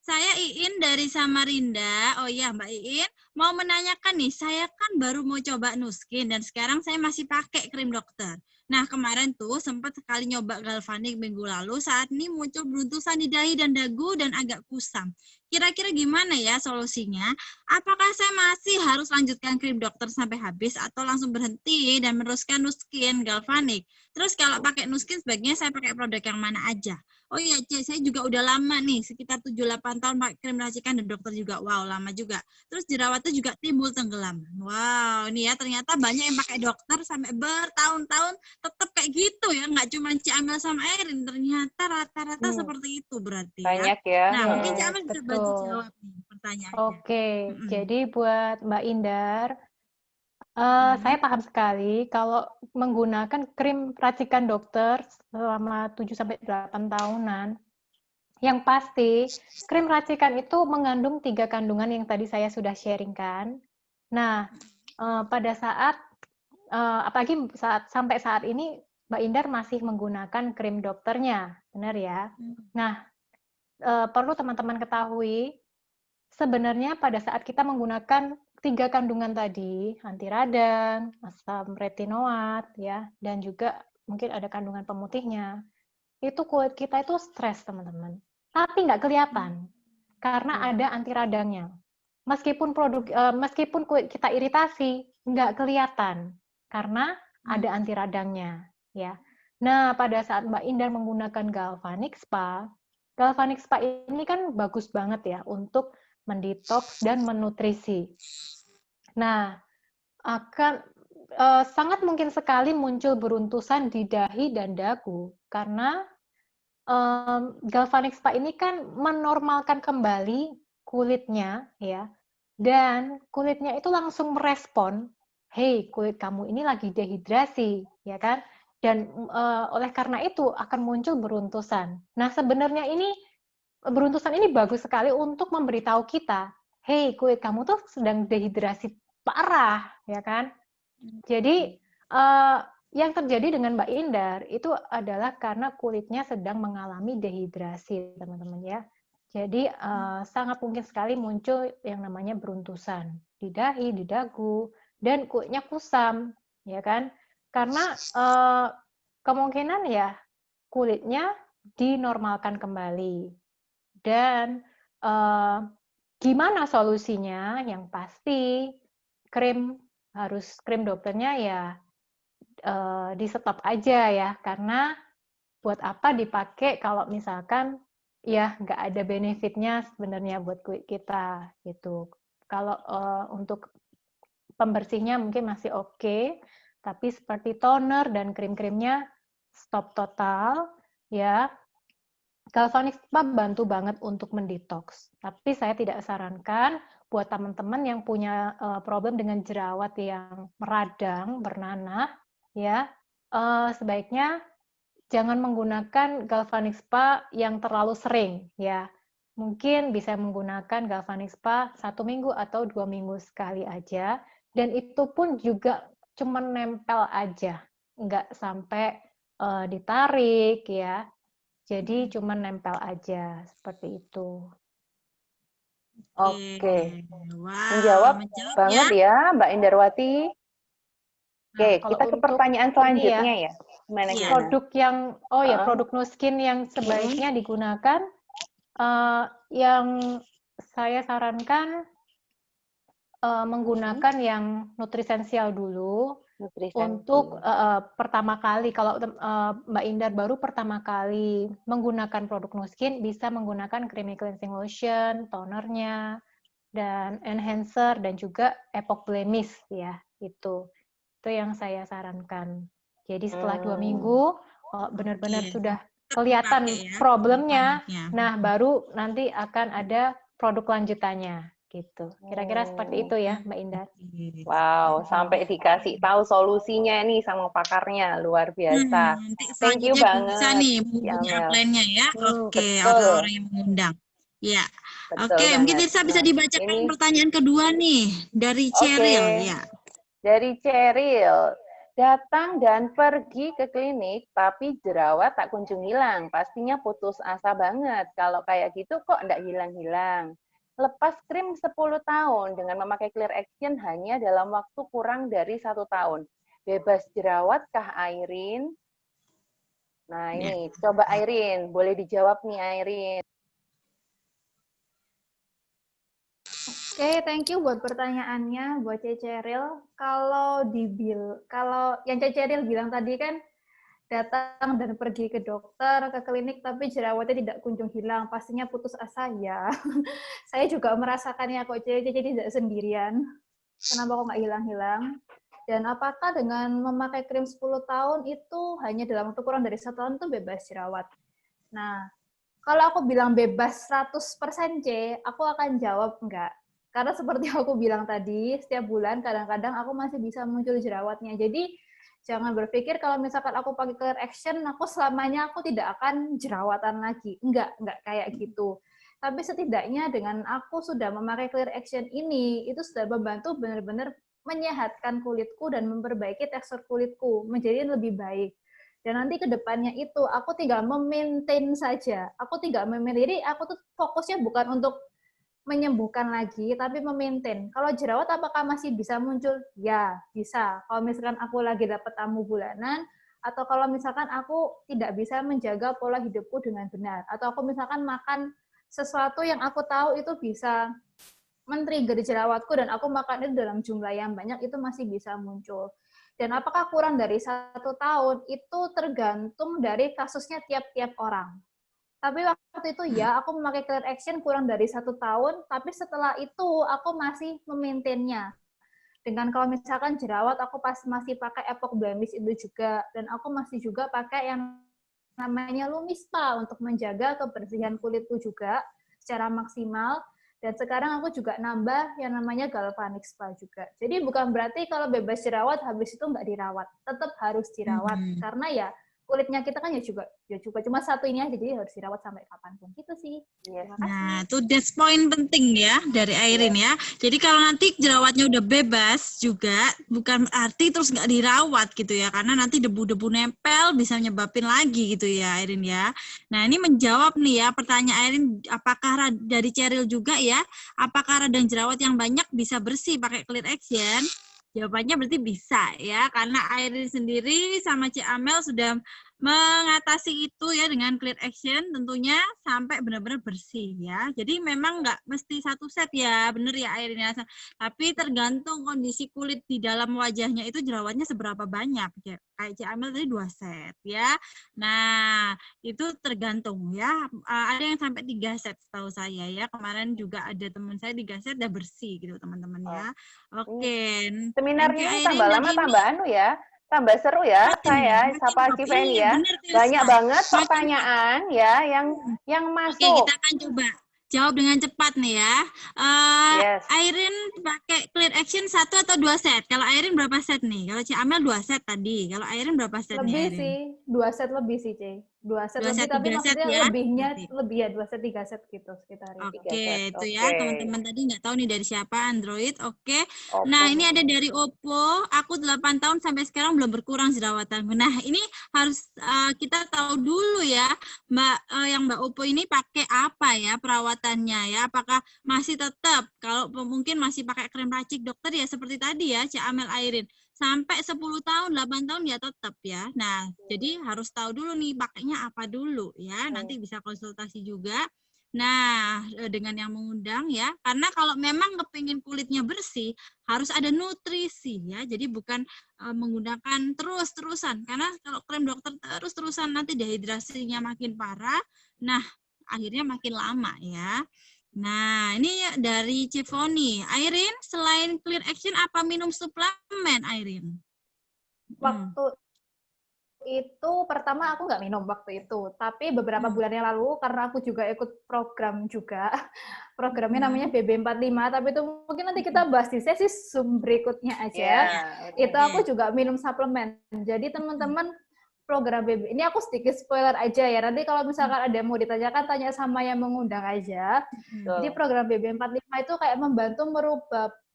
Saya Iin dari Samarinda. Oh iya Mbak Iin, mau menanyakan nih, saya kan baru mau coba Nuskin dan sekarang saya masih pakai krim dokter. Nah kemarin tuh sempat sekali nyoba galvanik minggu lalu, saat ini muncul beruntusan di dahi dan dagu dan agak kusam. Kira-kira gimana ya solusinya? Apakah saya masih harus lanjutkan krim dokter sampai habis atau langsung berhenti dan meneruskan Nuskin galvanik? Terus kalau pakai Nuskin sebaiknya saya pakai produk yang mana aja? Oh iya, Cik, saya juga udah lama nih, sekitar 7-8 tahun pakai krim racikan dan dokter juga. Wow, lama juga. Terus jerawatnya juga timbul tenggelam. Wow, ini ya ternyata banyak yang pakai dokter sampai bertahun-tahun tetap kayak gitu ya. Nggak cuma Cik Amel sama Airin, ternyata rata-rata seperti itu berarti ya. Banyak ya. Nah, mungkin Cik Amel bisa bantu jawab nih pertanyaannya. Oke, jadi buat Mbak Indar, saya paham sekali kalau menggunakan krim racikan dokter selama 7-8 tahunan, yang pasti krim racikan itu mengandung 3 kandungan yang tadi saya sudah sharingkan. Nah, pada saat, apalagi sampai saat ini Mbak Indar masih menggunakan krim dokternya, benar ya? Nah, perlu teman-teman ketahui, sebenarnya pada saat kita menggunakan 3 kandungan tadi, anti radang, asam retinoat, ya, dan juga mungkin ada kandungan pemutihnya, itu kulit kita itu stres, teman-teman. Tapi nggak kelihatan, karena ada anti radangnya. Meskipun kulit kita iritasi, nggak kelihatan, karena ada anti radangnya. Ya. Nah, pada saat Mbak Indar menggunakan Galvanic Spa ini kan bagus banget ya untuk mendetoks dan menutrisi. Nah, akan sangat mungkin sekali muncul beruntusan di dahi dan dagu karena Galvanic Spa ini kan menormalkan kembali kulitnya ya, dan kulitnya itu langsung merespon, hey kulit kamu ini lagi dehidrasi, ya kan? Dan oleh karena itu akan muncul beruntusan. Nah sebenarnya beruntusan ini bagus sekali untuk memberitahu kita, hey kulit kamu tuh sedang dehidrasi parah, ya kan? Jadi yang terjadi dengan Mbak Indar itu adalah karena kulitnya sedang mengalami dehidrasi, teman-teman ya. Jadi sangat mungkin sekali muncul yang namanya beruntusan di dahi, di dagu, dan kulitnya kusam, ya kan? Karena kemungkinan ya kulitnya dinormalkan kembali. Dan gimana solusinya? Yang pasti krim dokternya ya di stop aja ya, karena buat apa dipakai kalau misalkan ya nggak ada benefitnya sebenarnya buat kulit kita gitu. Kalau untuk pembersihnya mungkin masih oke, tapi seperti toner dan krim-krimnya stop total ya. Galvanic Spa bantu banget untuk mendetoks, tapi saya tidak sarankan buat teman-teman yang punya problem dengan jerawat yang meradang, bernanah, ya sebaiknya jangan menggunakan Galvanic Spa yang terlalu sering, ya. Mungkin bisa menggunakan Galvanic Spa 1 minggu atau 2 minggu sekali aja, dan itu pun juga cuma nempel aja, nggak sampai ditarik, ya. Jadi cuma nempel aja, seperti itu. Oke. Wow, Menjawab banget ya, Mbak Indarwati. Oke, Nah, kita ke pertanyaan selanjutnya ya. Gimana? Produk yang, produk No Skin yang sebaiknya digunakan, yang saya sarankan menggunakan yang nutrisensial dulu. Untuk pertama kali, kalau Mbak Indar baru pertama kali menggunakan produk No Skin, bisa menggunakan creamy cleansing lotion, tonernya, dan enhancer, dan juga epoch blemish ya, itu yang saya sarankan. Jadi setelah 2 minggu benar-benar sudah kelihatan problemnya, nah baru nanti akan ada produk lanjutannya gitu. Kira-kira seperti itu ya, Mbak Indar. Wow, sampai dikasih tahu solusinya nih sama pakarnya, luar biasa. Nanti Thank you banget. bisa nih punya plan-nya ya. Oke, betul. orang-orang yang mengundang. Ya. Betul Oke, mungkin banget. Tirsa bisa dibacakan pertanyaan kedua nih dari Cheryl ya. Dari Cheryl. Datang dan pergi ke klinik, tapi jerawat tak kunjung hilang. Pastinya putus asa banget. Kalau kayak gitu kok enggak hilang-hilang. Lepas krim 10 tahun dengan memakai Clear Action hanya dalam waktu kurang dari 1 tahun. Bebas jerawat kah Airin? Nah ini, coba Airin. Boleh dijawab nih Airin. Oke, thank you buat pertanyaannya, buat Ceceril. Kalau yang Ceceril bilang tadi kan, datang dan pergi ke dokter, ke klinik, tapi jerawatnya tidak kunjung hilang, pastinya putus asa ya. Saya juga merasakannya kok, jadi tidak sendirian. Kenapa kok nggak hilang-hilang? Dan apakah dengan memakai krim 10 tahun itu hanya dalam waktu kurang dari 1 tahun itu bebas jerawat? Nah, kalau aku bilang bebas 100% C, aku akan jawab enggak. Karena seperti aku bilang tadi, setiap bulan kadang-kadang aku masih bisa muncul jerawatnya. Jadi, jangan berpikir kalau misalkan aku pakai Clear Action, aku selamanya aku tidak akan jerawatan lagi. Enggak kayak gitu. Tapi setidaknya dengan aku sudah memakai Clear Action ini, itu sudah membantu benar-benar menyehatkan kulitku dan memperbaiki tekstur kulitku menjadi lebih baik. Dan nanti ke depannya itu aku tinggal memaintain saja. Aku tinggal memaintain. Jadi aku tuh fokusnya bukan untuk menyembuhkan lagi, tapi memaintain. Kalau jerawat apakah masih bisa muncul? Ya, bisa. Kalau misalkan aku lagi dapat tamu bulanan, atau kalau misalkan aku tidak bisa menjaga pola hidupku dengan benar, atau aku misalkan makan sesuatu yang aku tahu itu bisa men-trigger jerawatku dan aku makan itu dalam jumlah yang banyak, itu masih bisa muncul. Dan apakah kurang dari 1 tahun, itu tergantung dari kasusnya tiap-tiap orang. Tapi waktu itu ya, aku memakai Clear Action kurang dari 1 tahun, tapi setelah itu aku masih memaintainnya. Dengan kalau misalkan jerawat, aku masih pakai epoch blemish itu juga, dan aku masih juga pakai yang namanya Lumispa untuk menjaga kebersihan kulitku juga secara maksimal. Dan sekarang aku juga nambah yang namanya Galvanic Spa juga. Jadi bukan berarti kalau bebas jerawat, habis itu nggak dirawat. Tetap harus dirawat. Karena ya kulitnya kita kan ya juga cuma satu ini aja, jadi harus dirawat sampai kapanpun gitu sih. Yes. Terima kasih. Nah, itu that's point penting ya dari Airin ya. Jadi kalau nanti jerawatnya udah bebas juga, bukan arti terus nggak dirawat gitu ya, karena nanti debu-debu nempel bisa nyebabin lagi gitu ya Airin ya. Nah, ini menjawab nih ya pertanyaan Airin, apakah dari Cheryl juga ya, apakah radang jerawat yang banyak bisa bersih pakai Clear Action? Jawabannya berarti bisa ya, karena Airin sendiri sama Cik Amel sudah mengatasi itu ya dengan Clear Action tentunya sampai benar-benar bersih ya. Jadi memang nggak mesti satu set ya, bener ya Airin ya. Tapi tergantung kondisi kulit di dalam wajahnya itu jerawatnya seberapa banyak. Ya. Kayak Cik Amel tadi 2 set ya. Nah, itu tergantung ya. Ada yang sampai 3 set setahu saya ya. Kemarin juga ada teman saya 3 set udah bersih gitu teman-teman ya. Oke. Seminarnya ini tambah lama tambah anu ya. Tambah seru ya saya sapa Civeni ya. Banyak banget pertanyaan ya yang masuk. Oke, kita akan coba jawab dengan cepat nih ya. Airin pakai Clear Action 1 atau 2 set? Kalau Airin berapa set nih? Kalau Cik Amel 2 set tadi. Kalau Airin berapa set nih Airin? Lebih sih, 2 set lebih sih, Cik. 2 set lebih, tapi maksudnya ya? lebihnya lebih ya 2 set 3 set gitu sekitar itu. Oke, itu ya teman-teman tadi nggak tahu nih dari siapa Android. Oke. Nah, ini ada dari Oppo. Aku 8 tahun sampai sekarang belum berkurang jerawatan. Nah, ini harus kita tahu dulu ya, Mbak Oppo ini pakai apa ya perawatannya ya? Apakah masih tetap kalau mungkin masih pakai krem racik dokter ya seperti tadi ya, Cik Amel Airin. Sampai 10 tahun, 8 tahun ya tetap ya. Nah, jadi harus tahu dulu nih pakainya apa dulu ya. Nanti bisa konsultasi juga. Nah, dengan yang mengundang ya. Karena kalau memang kepingin kulitnya bersih, harus ada nutrisi ya. Jadi bukan menggunakan terus-terusan. Karena kalau krem dokter terus-terusan nanti dehidrasinya makin parah. Nah, akhirnya makin lama ya. Nah, ini dari Civoni. Airin, selain Clear Action, apa minum suplemen, Airin? Waktu itu pertama aku nggak minum waktu itu, tapi beberapa bulan yang lalu karena aku juga ikut program juga, programnya namanya BB45, tapi itu mungkin nanti kita bahas di sesi Zoom berikutnya aja. Itu aku juga minum suplemen. Jadi teman-teman program BB ini aku sedikit spoiler aja ya. Nanti kalau misalkan ada yang mau ditanyakan tanya sama yang mengundang aja. Jadi program BB45 itu kayak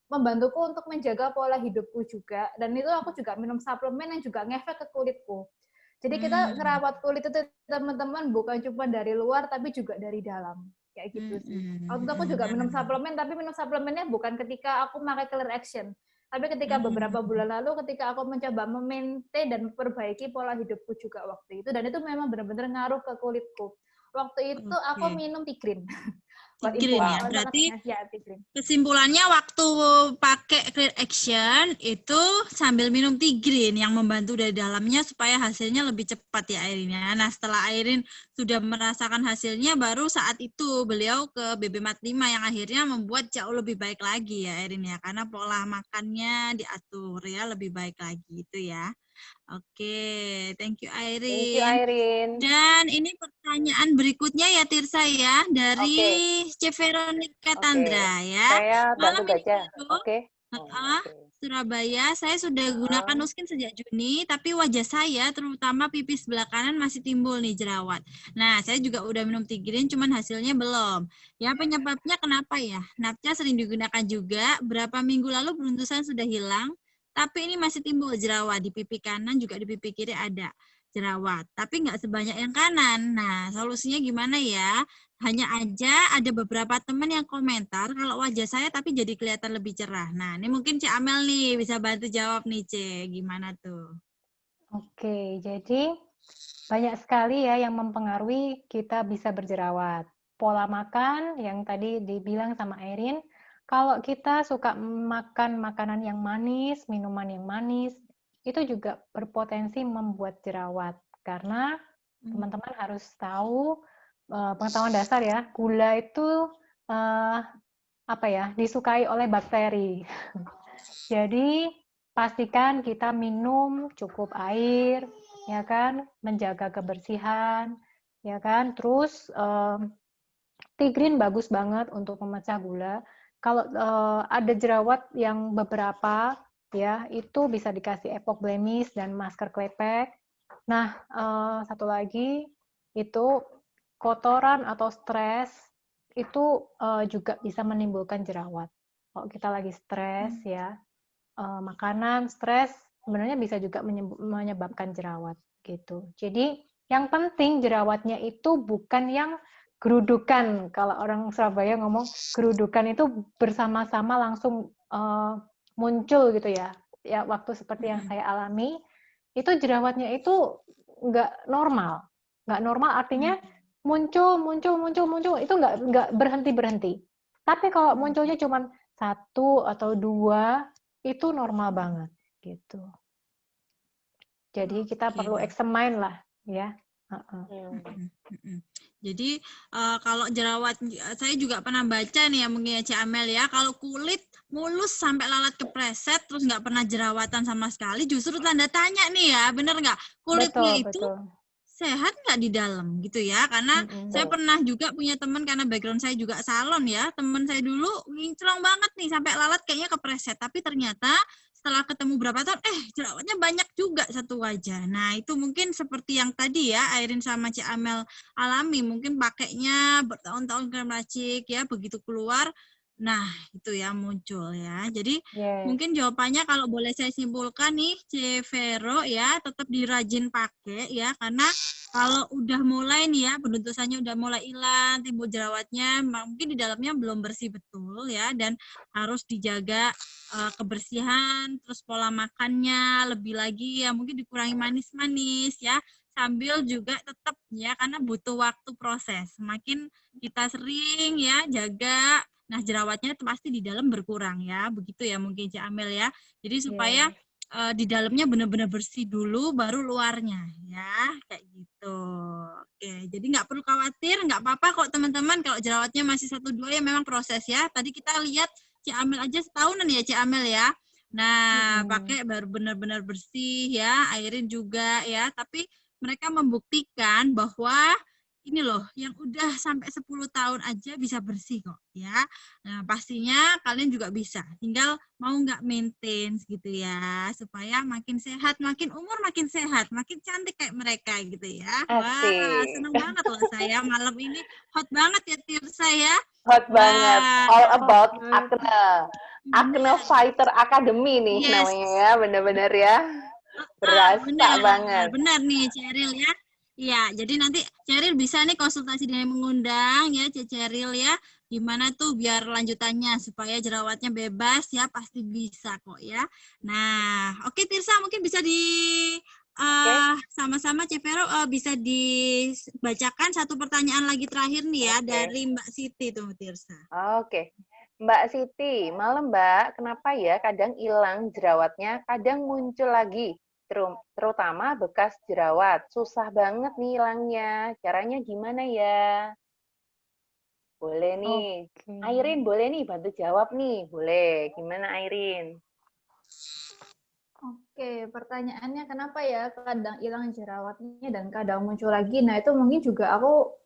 membantuku untuk menjaga pola hidupku juga. Dan itu aku juga minum suplemen yang juga ngefek ke kulitku. Jadi kita ngerawat kulit itu teman-teman bukan cuma dari luar tapi juga dari dalam. Kayak gitu sih. Waktu itu aku juga minum suplemen, tapi minum suplemennya bukan ketika aku pakai Clear Action. Tapi ketika beberapa bulan lalu, ketika aku mencoba memaintain dan memperbaiki pola hidupku juga waktu itu, dan itu memang benar-benar ngaruh ke kulitku. Waktu itu aku minum Tigrin. Tigrin ya, berarti kesimpulannya waktu pakai Clear Action itu sambil minum Tigrin yang membantu dari dalamnya supaya hasilnya lebih cepat ya Airin ya. Nah setelah Airin sudah merasakan hasilnya baru saat itu beliau ke BB45 yang akhirnya membuat jauh lebih baik lagi ya Airin ya. Karena pola makannya diatur ya lebih baik lagi itu ya. Oke, thank you Airin. Thank you Airin. Dan ini pertanyaan berikutnya ya Tirsa ya dari Veronica Tandra ya. Saya Malam ini Surabaya. Saya sudah gunakan Nuskin sejak Juni, tapi wajah saya terutama pipi sebelah kanan masih timbul nih jerawat. Nah, saya juga udah minum Tigrin, cuman hasilnya belum. Ya penyebabnya kenapa ya? Napnya sering digunakan juga. Berapa minggu lalu beruntusan sudah hilang. Tapi ini masih timbul jerawat di pipi kanan juga di pipi kiri ada jerawat, tapi nggak sebanyak yang kanan. Nah, solusinya gimana ya? Hanya aja ada beberapa teman yang komentar kalau wajah saya tapi jadi kelihatan lebih cerah. Nah, ini mungkin Cik Amel nih bisa bantu jawab nih, Cik. Gimana tuh? Oke, jadi banyak sekali ya yang mempengaruhi kita bisa berjerawat. Pola makan yang tadi dibilang sama Airin, kalau kita suka makan makanan yang manis, minuman yang manis, itu juga berpotensi membuat jerawat. Karena teman-teman harus tahu, pengetahuan dasar ya, gula itu disukai oleh bakteri. Jadi pastikan kita minum cukup air, ya kan, menjaga kebersihan, ya kan. Terus Tigrin bagus banget untuk memecah gula. Kalau ada jerawat yang beberapa ya itu bisa dikasih epok blemis dan masker klepek Nah, satu lagi itu kotoran atau stres itu juga bisa menimbulkan jerawat. Kalau kita lagi stres ya, makanan stres sebenarnya bisa juga menyebabkan jerawat gitu. Jadi yang penting jerawatnya itu bukan yang gerudukan. Kalau orang Surabaya ngomong gerudukan itu bersama-sama langsung muncul gitu ya. Ya waktu seperti yang saya alami, itu jerawatnya itu nggak normal. Nggak normal artinya muncul, itu nggak berhenti. Tapi kalau munculnya cuma 1 atau 2, itu normal banget, gitu. Jadi kita perlu examine lah, ya. Jadi kalau jerawat, saya juga pernah baca nih ya mungkin ya Cik Amel ya, kalau kulit mulus sampai lalat kepreset terus nggak pernah jerawatan sama sekali, justru tanda tanya nih ya, bener nggak? Kulitnya itu sehat nggak di dalam gitu ya, karena saya pernah juga punya teman, karena background saya juga salon ya, teman saya dulu kinclong banget nih sampai lalat kayaknya kepreset, tapi ternyata setelah ketemu berapa tahun, jerawatnya banyak juga satu wajah. Nah itu mungkin seperti yang tadi ya Airin sama Cik Amel alami, mungkin pakainya bertahun-tahun krem racik ya, begitu keluar, nah itu ya muncul ya. Jadi mungkin jawabannya kalau boleh saya simpulkan nih, C. Vero ya, tetap dirajin pakai ya, karena kalau udah mulai nih ya, bentusannya udah mulai hilang, timbul jerawatnya, mungkin di dalamnya belum bersih betul ya, dan harus dijaga kebersihan, terus pola makannya lebih lagi ya, mungkin dikurangi manis-manis ya, sambil juga tetap ya, karena butuh waktu proses. Semakin kita sering ya jaga, nah jerawatnya pasti di dalam berkurang ya, begitu ya mungkin Cik Amel ya. Jadi supaya di dalamnya benar-benar bersih dulu, baru luarnya ya, kayak gitu. Oke, jadi nggak perlu khawatir, nggak apa-apa kok teman-teman kalau jerawatnya masih 1-2 ya, memang proses ya. Tadi kita lihat Cik Amel aja setahunan ya Cik Amel ya. Nah, pakai baru benar-benar bersih ya, Airin juga ya, tapi mereka membuktikan bahwa ini loh, yang udah sampai 10 tahun aja bisa bersih kok ya. Nah, pastinya kalian juga bisa. Tinggal mau nggak maintain gitu ya, supaya makin sehat, makin umur makin sehat, makin cantik kayak mereka gitu ya. Wah, seneng banget loh saya malam ini, hot banget ya Tirsa ya. Hot banget, all about Acne. Acne Fighter Academy nih namanya ya, bener-bener ya. Berasa banget. Benar nih Ceril ya. Iya, jadi nanti Ceril bisa nih konsultasi dengan mengundang ya Ceril ya. Gimana tuh biar lanjutannya supaya jerawatnya bebas ya, pasti bisa kok ya. Nah, oke Tirsa, mungkin bisa sama-sama Cevero bisa dibacakan satu pertanyaan lagi terakhir nih ya dari Mbak Siti tuh Tirsa. Oke. Mbak Siti, malam Mbak, kenapa ya kadang hilang jerawatnya, kadang muncul lagi, terutama bekas jerawat. Susah banget nih hilangnya, caranya gimana ya? Boleh nih. Airin boleh nih bantu jawab nih, boleh. Gimana Airin? Oke, pertanyaannya kenapa ya kadang hilang jerawatnya dan kadang muncul lagi. Nah, itu mungkin juga aku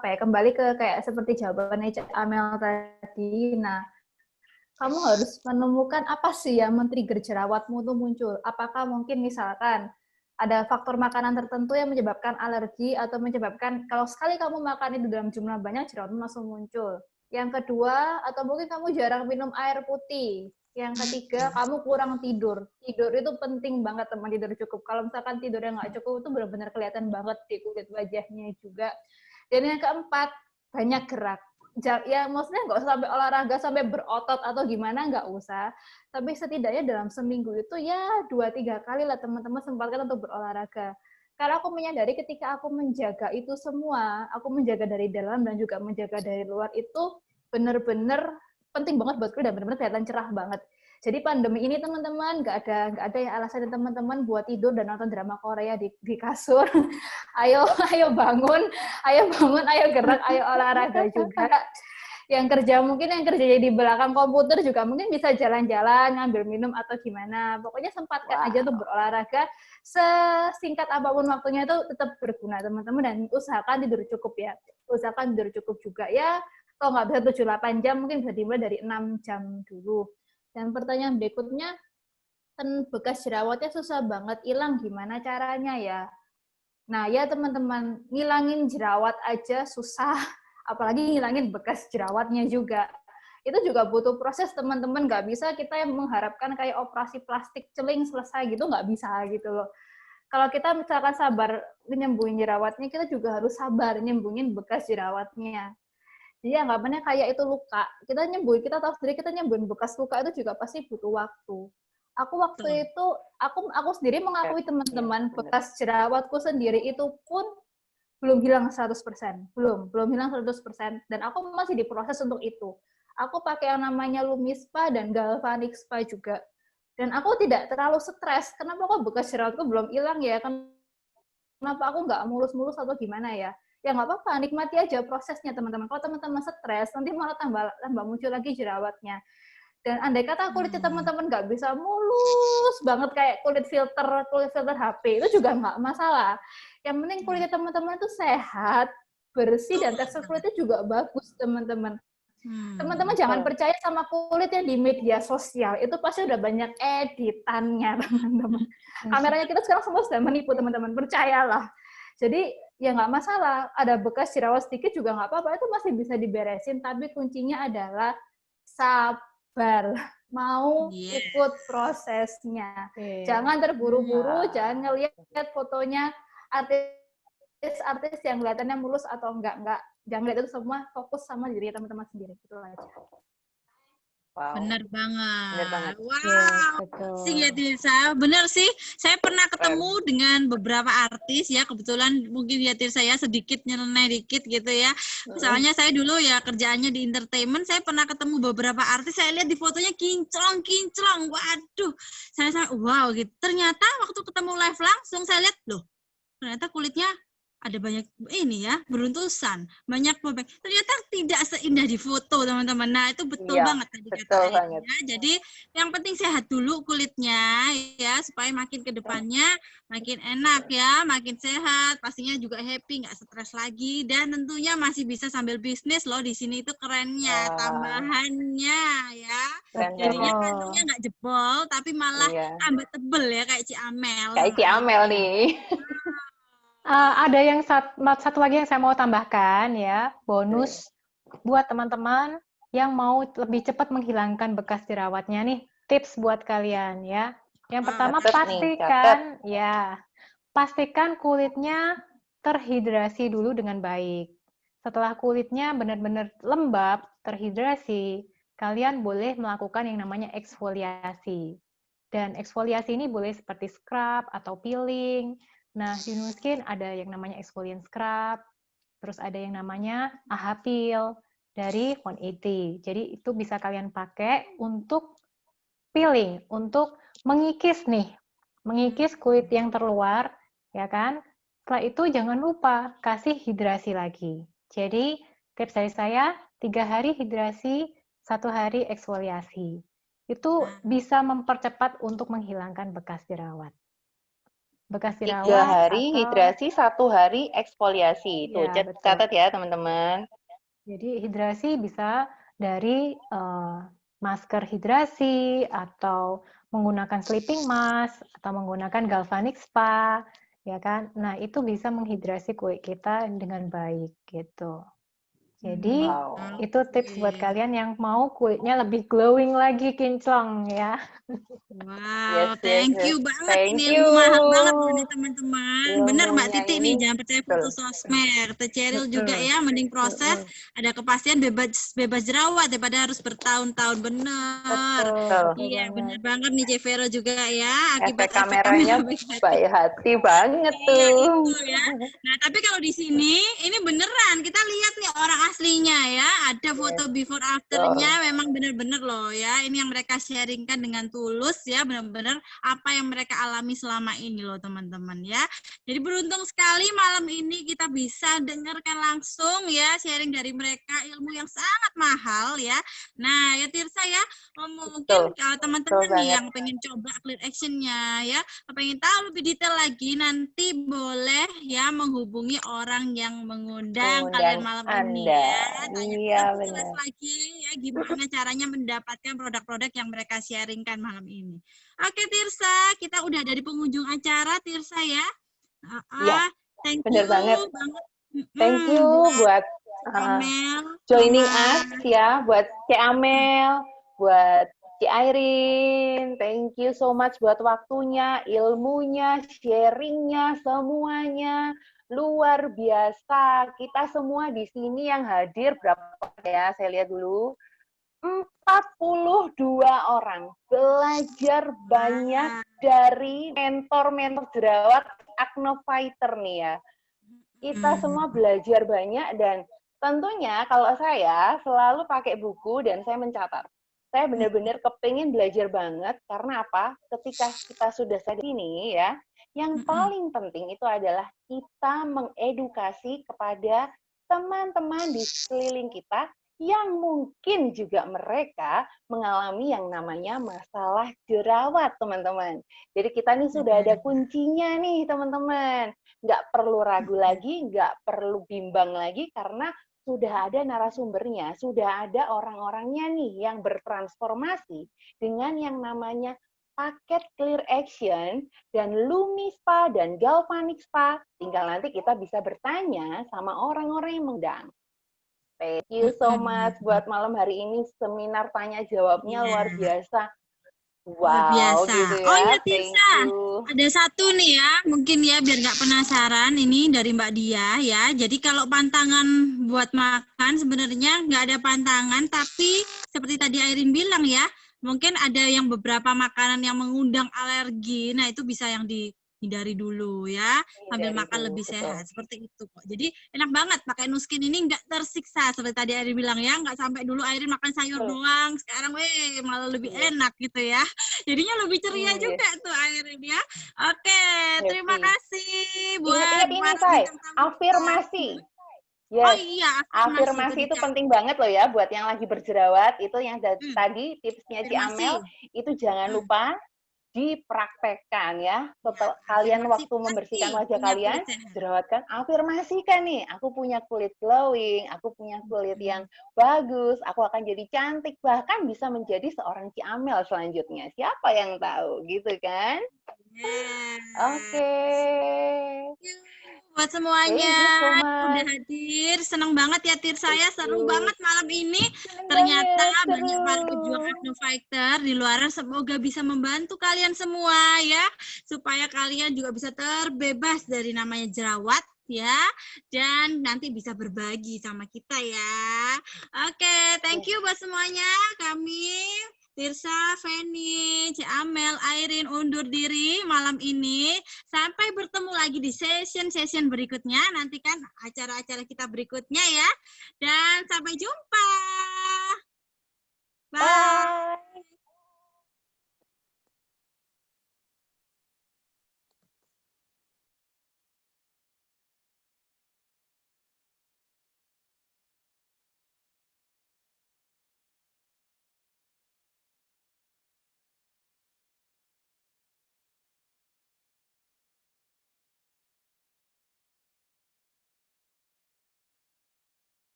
kembali ke kayak seperti jawabannya Cak Amel tadi. Nah, kamu harus menemukan apa sih yang men-trigger jerawatmu tuh muncul. Apakah mungkin misalkan ada faktor makanan tertentu yang menyebabkan alergi atau menyebabkan kalau sekali kamu makan itu dalam jumlah banyak jerawatmu langsung muncul. Yang kedua, atau mungkin kamu jarang minum air putih. Yang ketiga, kamu kurang tidur. Tidur itu penting banget teman, tidur cukup. Kalau misalkan tidurnya nggak cukup, itu benar-benar kelihatan banget di kulit wajahnya juga. Dan yang keempat, banyak gerak. Ya maksudnya nggak usah sampai olahraga sampai berotot atau gimana, nggak usah, tapi setidaknya dalam seminggu itu ya 2-3 kali lah teman-teman sempatkan untuk berolahraga, karena aku menyadari ketika aku menjaga itu semua, aku menjaga dari dalam dan juga menjaga dari luar, itu benar-benar penting banget buat kulit dan benar-benar kelihatan cerah banget. Jadi pandemi ini teman-teman nggak ada ya alasan teman-teman buat tidur dan nonton drama Korea di kasur. ayo bangun, ayo gerak, ayo olahraga juga. Yang kerja di belakang komputer juga mungkin bisa jalan-jalan, ngambil minum atau gimana. Pokoknya sempatkan aja untuk berolahraga, sesingkat apapun waktunya itu tetap berguna teman-teman, dan usahakan tidur cukup ya. Usahakan tidur cukup juga ya. Kalau nggak bisa 7-8 jam, mungkin bisa dimulai dari 6 jam dulu. Dan pertanyaan berikutnya, kan bekas jerawatnya susah banget hilang, gimana caranya ya? Nah, ya teman-teman, ngilangin jerawat aja susah, apalagi ngilangin bekas jerawatnya juga. Itu juga butuh proses, teman-teman. Nggak bisa kita yang mengharapkan kayak operasi plastik celing selesai gitu, nggak bisa gitu loh. Kalau kita misalkan sabar nyembuhin jerawatnya, kita juga harus sabar nyembuhin bekas jerawatnya. Jadi anggapannya kayak itu luka. Kita tahu sendiri kita nyembuhin bekas luka itu juga pasti butuh waktu. Aku waktu itu, aku sendiri mengakui teman-teman, bekas jerawatku sendiri itu pun belum hilang 100%. Belum hilang 100%. Dan aku masih diproses untuk itu. Aku pakai yang namanya Lumispa dan Galvanic Spa juga. Dan aku tidak terlalu stres. Kenapa kok bekas jerawatku belum hilang ya? Kenapa aku nggak mulus-mulus atau gimana ya? Ya nggak apa-apa, nikmati aja prosesnya teman-teman. Kalau teman-teman stres, nanti malah tambah muncul lagi jerawatnya. Dan andai kata kulitnya teman-teman nggak bisa mulus banget kayak kulit filter HP, itu juga nggak masalah. Yang penting kulitnya teman-teman itu sehat, bersih, dan tekstur kulitnya juga bagus, teman-teman. Teman-teman jangan percaya sama kulit yang di media sosial, itu pasti udah banyak editannya, teman-teman. Kameranya kita sekarang semua sudah menipu, teman-teman, percayalah. Jadi ya nggak masalah, ada bekas jerawat sedikit juga nggak apa-apa, itu masih bisa diberesin, tapi kuncinya adalah sabar, mau ikut prosesnya. Jangan terburu-buru, jangan ngelihat fotonya artis yang kelihatannya mulus atau enggak. Jangan lihat itu semua, fokus sama diri teman-teman sendiri. Itu aja. Wow. Benar banget. Wow. Yes, sih ya Tirsa. Benar sih. Saya pernah ketemu dengan beberapa artis ya. Kebetulan mungkin ya Tirsa ya sedikit nyeleneh dikit gitu ya. Soalnya saya dulu ya kerjaannya di entertainment. Saya pernah ketemu beberapa artis. Saya lihat di fotonya kinclong. Waduh. Saya wow gitu. Ternyata waktu ketemu live langsung saya lihat loh. Ternyata kulitnya ada banyak ini ya, beruntusan, banyak bobek. Ternyata tidak seindah di foto, teman-teman. Nah, itu betul banget tadi katanya. Jadi, yang penting sehat dulu kulitnya ya, supaya makin ke depannya makin enak ya, makin sehat, pastinya juga happy, nggak stres lagi, dan tentunya masih bisa sambil bisnis loh. Di sini itu kerennya, tambahannya ya. Jadinya kantongnya nggak jebol, tapi malah tambah tebel ya, kayak Ci Amel. Kayak Ci Amel nih. Ada yang satu lagi yang saya mau tambahkan ya, bonus buat teman-teman yang mau lebih cepat menghilangkan bekas jerawatnya nih, tips buat kalian ya. Yang pertama pastikan kulitnya terhidrasi dulu dengan baik. Setelah kulitnya benar-benar lembab, terhidrasi, kalian boleh melakukan yang namanya eksfoliasi. Dan eksfoliasi ini boleh seperti scrub atau peeling. Nah, di Nu Skin ada yang namanya exfoliant scrub, terus ada yang namanya AHA Peel dari 180. Jadi itu bisa kalian pakai untuk peeling, untuk mengikis kulit yang terluar, ya kan? Setelah itu jangan lupa kasih hidrasi lagi. Jadi tips dari saya, 3 hari hidrasi, 1 hari eksfoliasi. Itu bisa mempercepat untuk menghilangkan bekas jerawat. 3 hari hidrasi, 1 hari eksfoliasi. Tuh, catat ya teman-teman. Jadi hidrasi bisa dari masker hidrasi, atau menggunakan sleeping mask, atau menggunakan galvanic spa, ya kan? Nah, itu bisa menghidrasi kulit kita dengan baik gitu. Jadi itu tips buat kalian yang mau kulitnya lebih glowing lagi, kinclong ya. Wow, thank you banget. Ini ilmu mahal banget nih teman-teman. Bener Mbak Titi nih, jangan percaya foto sosmed. Teh Ceril juga ya, mending proses, ada kepastian bebas jerawat daripada harus bertahun-tahun. Bener. Iya, bener banget nih Vero juga ya. Akibat efek kameranya baik hati banget tuh. Iya, itu ya. Nah, tapi kalau di sini ini beneran kita lihat nih orang aslinya ya, ada foto before afternya, memang bener-bener loh ya. Ini yang mereka sharingkan dengan tulus ya, benar-benar apa yang mereka alami selama ini loh teman-teman ya. Jadi beruntung sekali malam ini kita bisa dengarkan langsung ya sharing dari mereka, ilmu yang sangat mahal ya. Nah ya Tirsa ya, mungkin kalau teman-teman nih yang pengen coba clear actionnya ya, pengen tahu lebih detail lagi, nanti boleh ya menghubungi orang yang mengundang kalian malam ini ya. Tanya jelas lagi ya gimana caranya mendapatkan produk-produk yang mereka sharingkan malam ini. Oke Tirsa, kita udah ada di penghujung acara Tirsa ya. Thank Bener you banget. banget. Thank you buat Amel, joining Thomas. us ya, buat Cik Amel, buat Cik Airin. Thank you so much buat waktunya, ilmunya, sharingnya, semuanya. Luar biasa. Kita semua di sini yang hadir berapa ya? Saya lihat dulu. 42 orang belajar banyak dari mentor-mentor jerawat Acnofighter nih ya. Kita semua belajar banyak dan tentunya kalau saya selalu pakai buku dan saya mencatat. Saya benar-benar kepingin belajar banget karena apa? Ketika kita sudah sadar ini ya, yang paling penting itu adalah kita mengedukasi kepada teman-teman di sekeliling kita yang mungkin juga mereka mengalami yang namanya masalah jerawat, teman-teman. Jadi kita nih sudah ada kuncinya nih, teman-teman. Nggak perlu ragu lagi, nggak perlu bimbang lagi, karena sudah ada narasumbernya, sudah ada orang-orangnya nih yang bertransformasi dengan yang namanya paket Clear Action dan Lumi Spa dan Galvanic Spa. Tinggal nanti kita bisa bertanya sama orang-orang yang mengundang. Thank you so much buat malam hari ini, seminar tanya jawabnya luar biasa. Luar Wow, biasa. gitu ya. Oh iya Thank Tirsa, you. ada satu nih ya, mungkin ya biar nggak penasaran, ini dari Mbak Dia ya. Jadi kalau pantangan buat makan sebenarnya nggak ada pantangan, tapi seperti tadi Airin bilang ya, mungkin ada yang beberapa makanan yang mengundang alergi, nah itu bisa yang dihindari dulu ya, sambil Hindari makan dulu, lebih betul. sehat, seperti itu kok. Jadi enak banget pakai Nuskin ini, nggak tersiksa seperti tadi Airin bilang ya, nggak sampai dulu Airin makan sayur Betul. doang, sekarang malah lebih enak gitu ya. Jadinya lebih ceria Yes. juga tuh Airin ya. Oke, terima Happy. kasih buat Ingat-ingat ini, para Say. bintang tamu. Afirmasi. Oh Yes. iya, Afirmasi itu Ketika penting banget loh ya buat yang lagi berjerawat. Itu yang tadi tipsnya Ci afirmasi. Amel, itu jangan lupa dipraktekkan ya. Setelah kalian afirmasi waktu membersihkan pasti wajah punya kalian, kulit sehat. jerawatkan, afirmasikan nih, aku punya kulit glowing, aku punya kulit yang bagus, aku akan jadi cantik, bahkan bisa menjadi seorang Ci Amel selanjutnya. Siapa yang tahu, gitu kan? Yes. Oke. Buat semuanya Thank you so udah much. hadir, senang banget ya Tir, saya seru banget malam ini. Seneng Ternyata banget, banyak seru. para pejuang Acnofighter di luar, semoga bisa membantu kalian semua ya, supaya kalian juga bisa terbebas dari namanya jerawat ya, dan nanti bisa berbagi sama kita ya. Oke, thank you buat semuanya. Kami Tirsa, Feni, Ci Amel, Airin undur diri malam ini. Sampai bertemu lagi di session-session berikutnya. Nantikan acara-acara kita berikutnya ya. Dan sampai jumpa. Bye. Bye.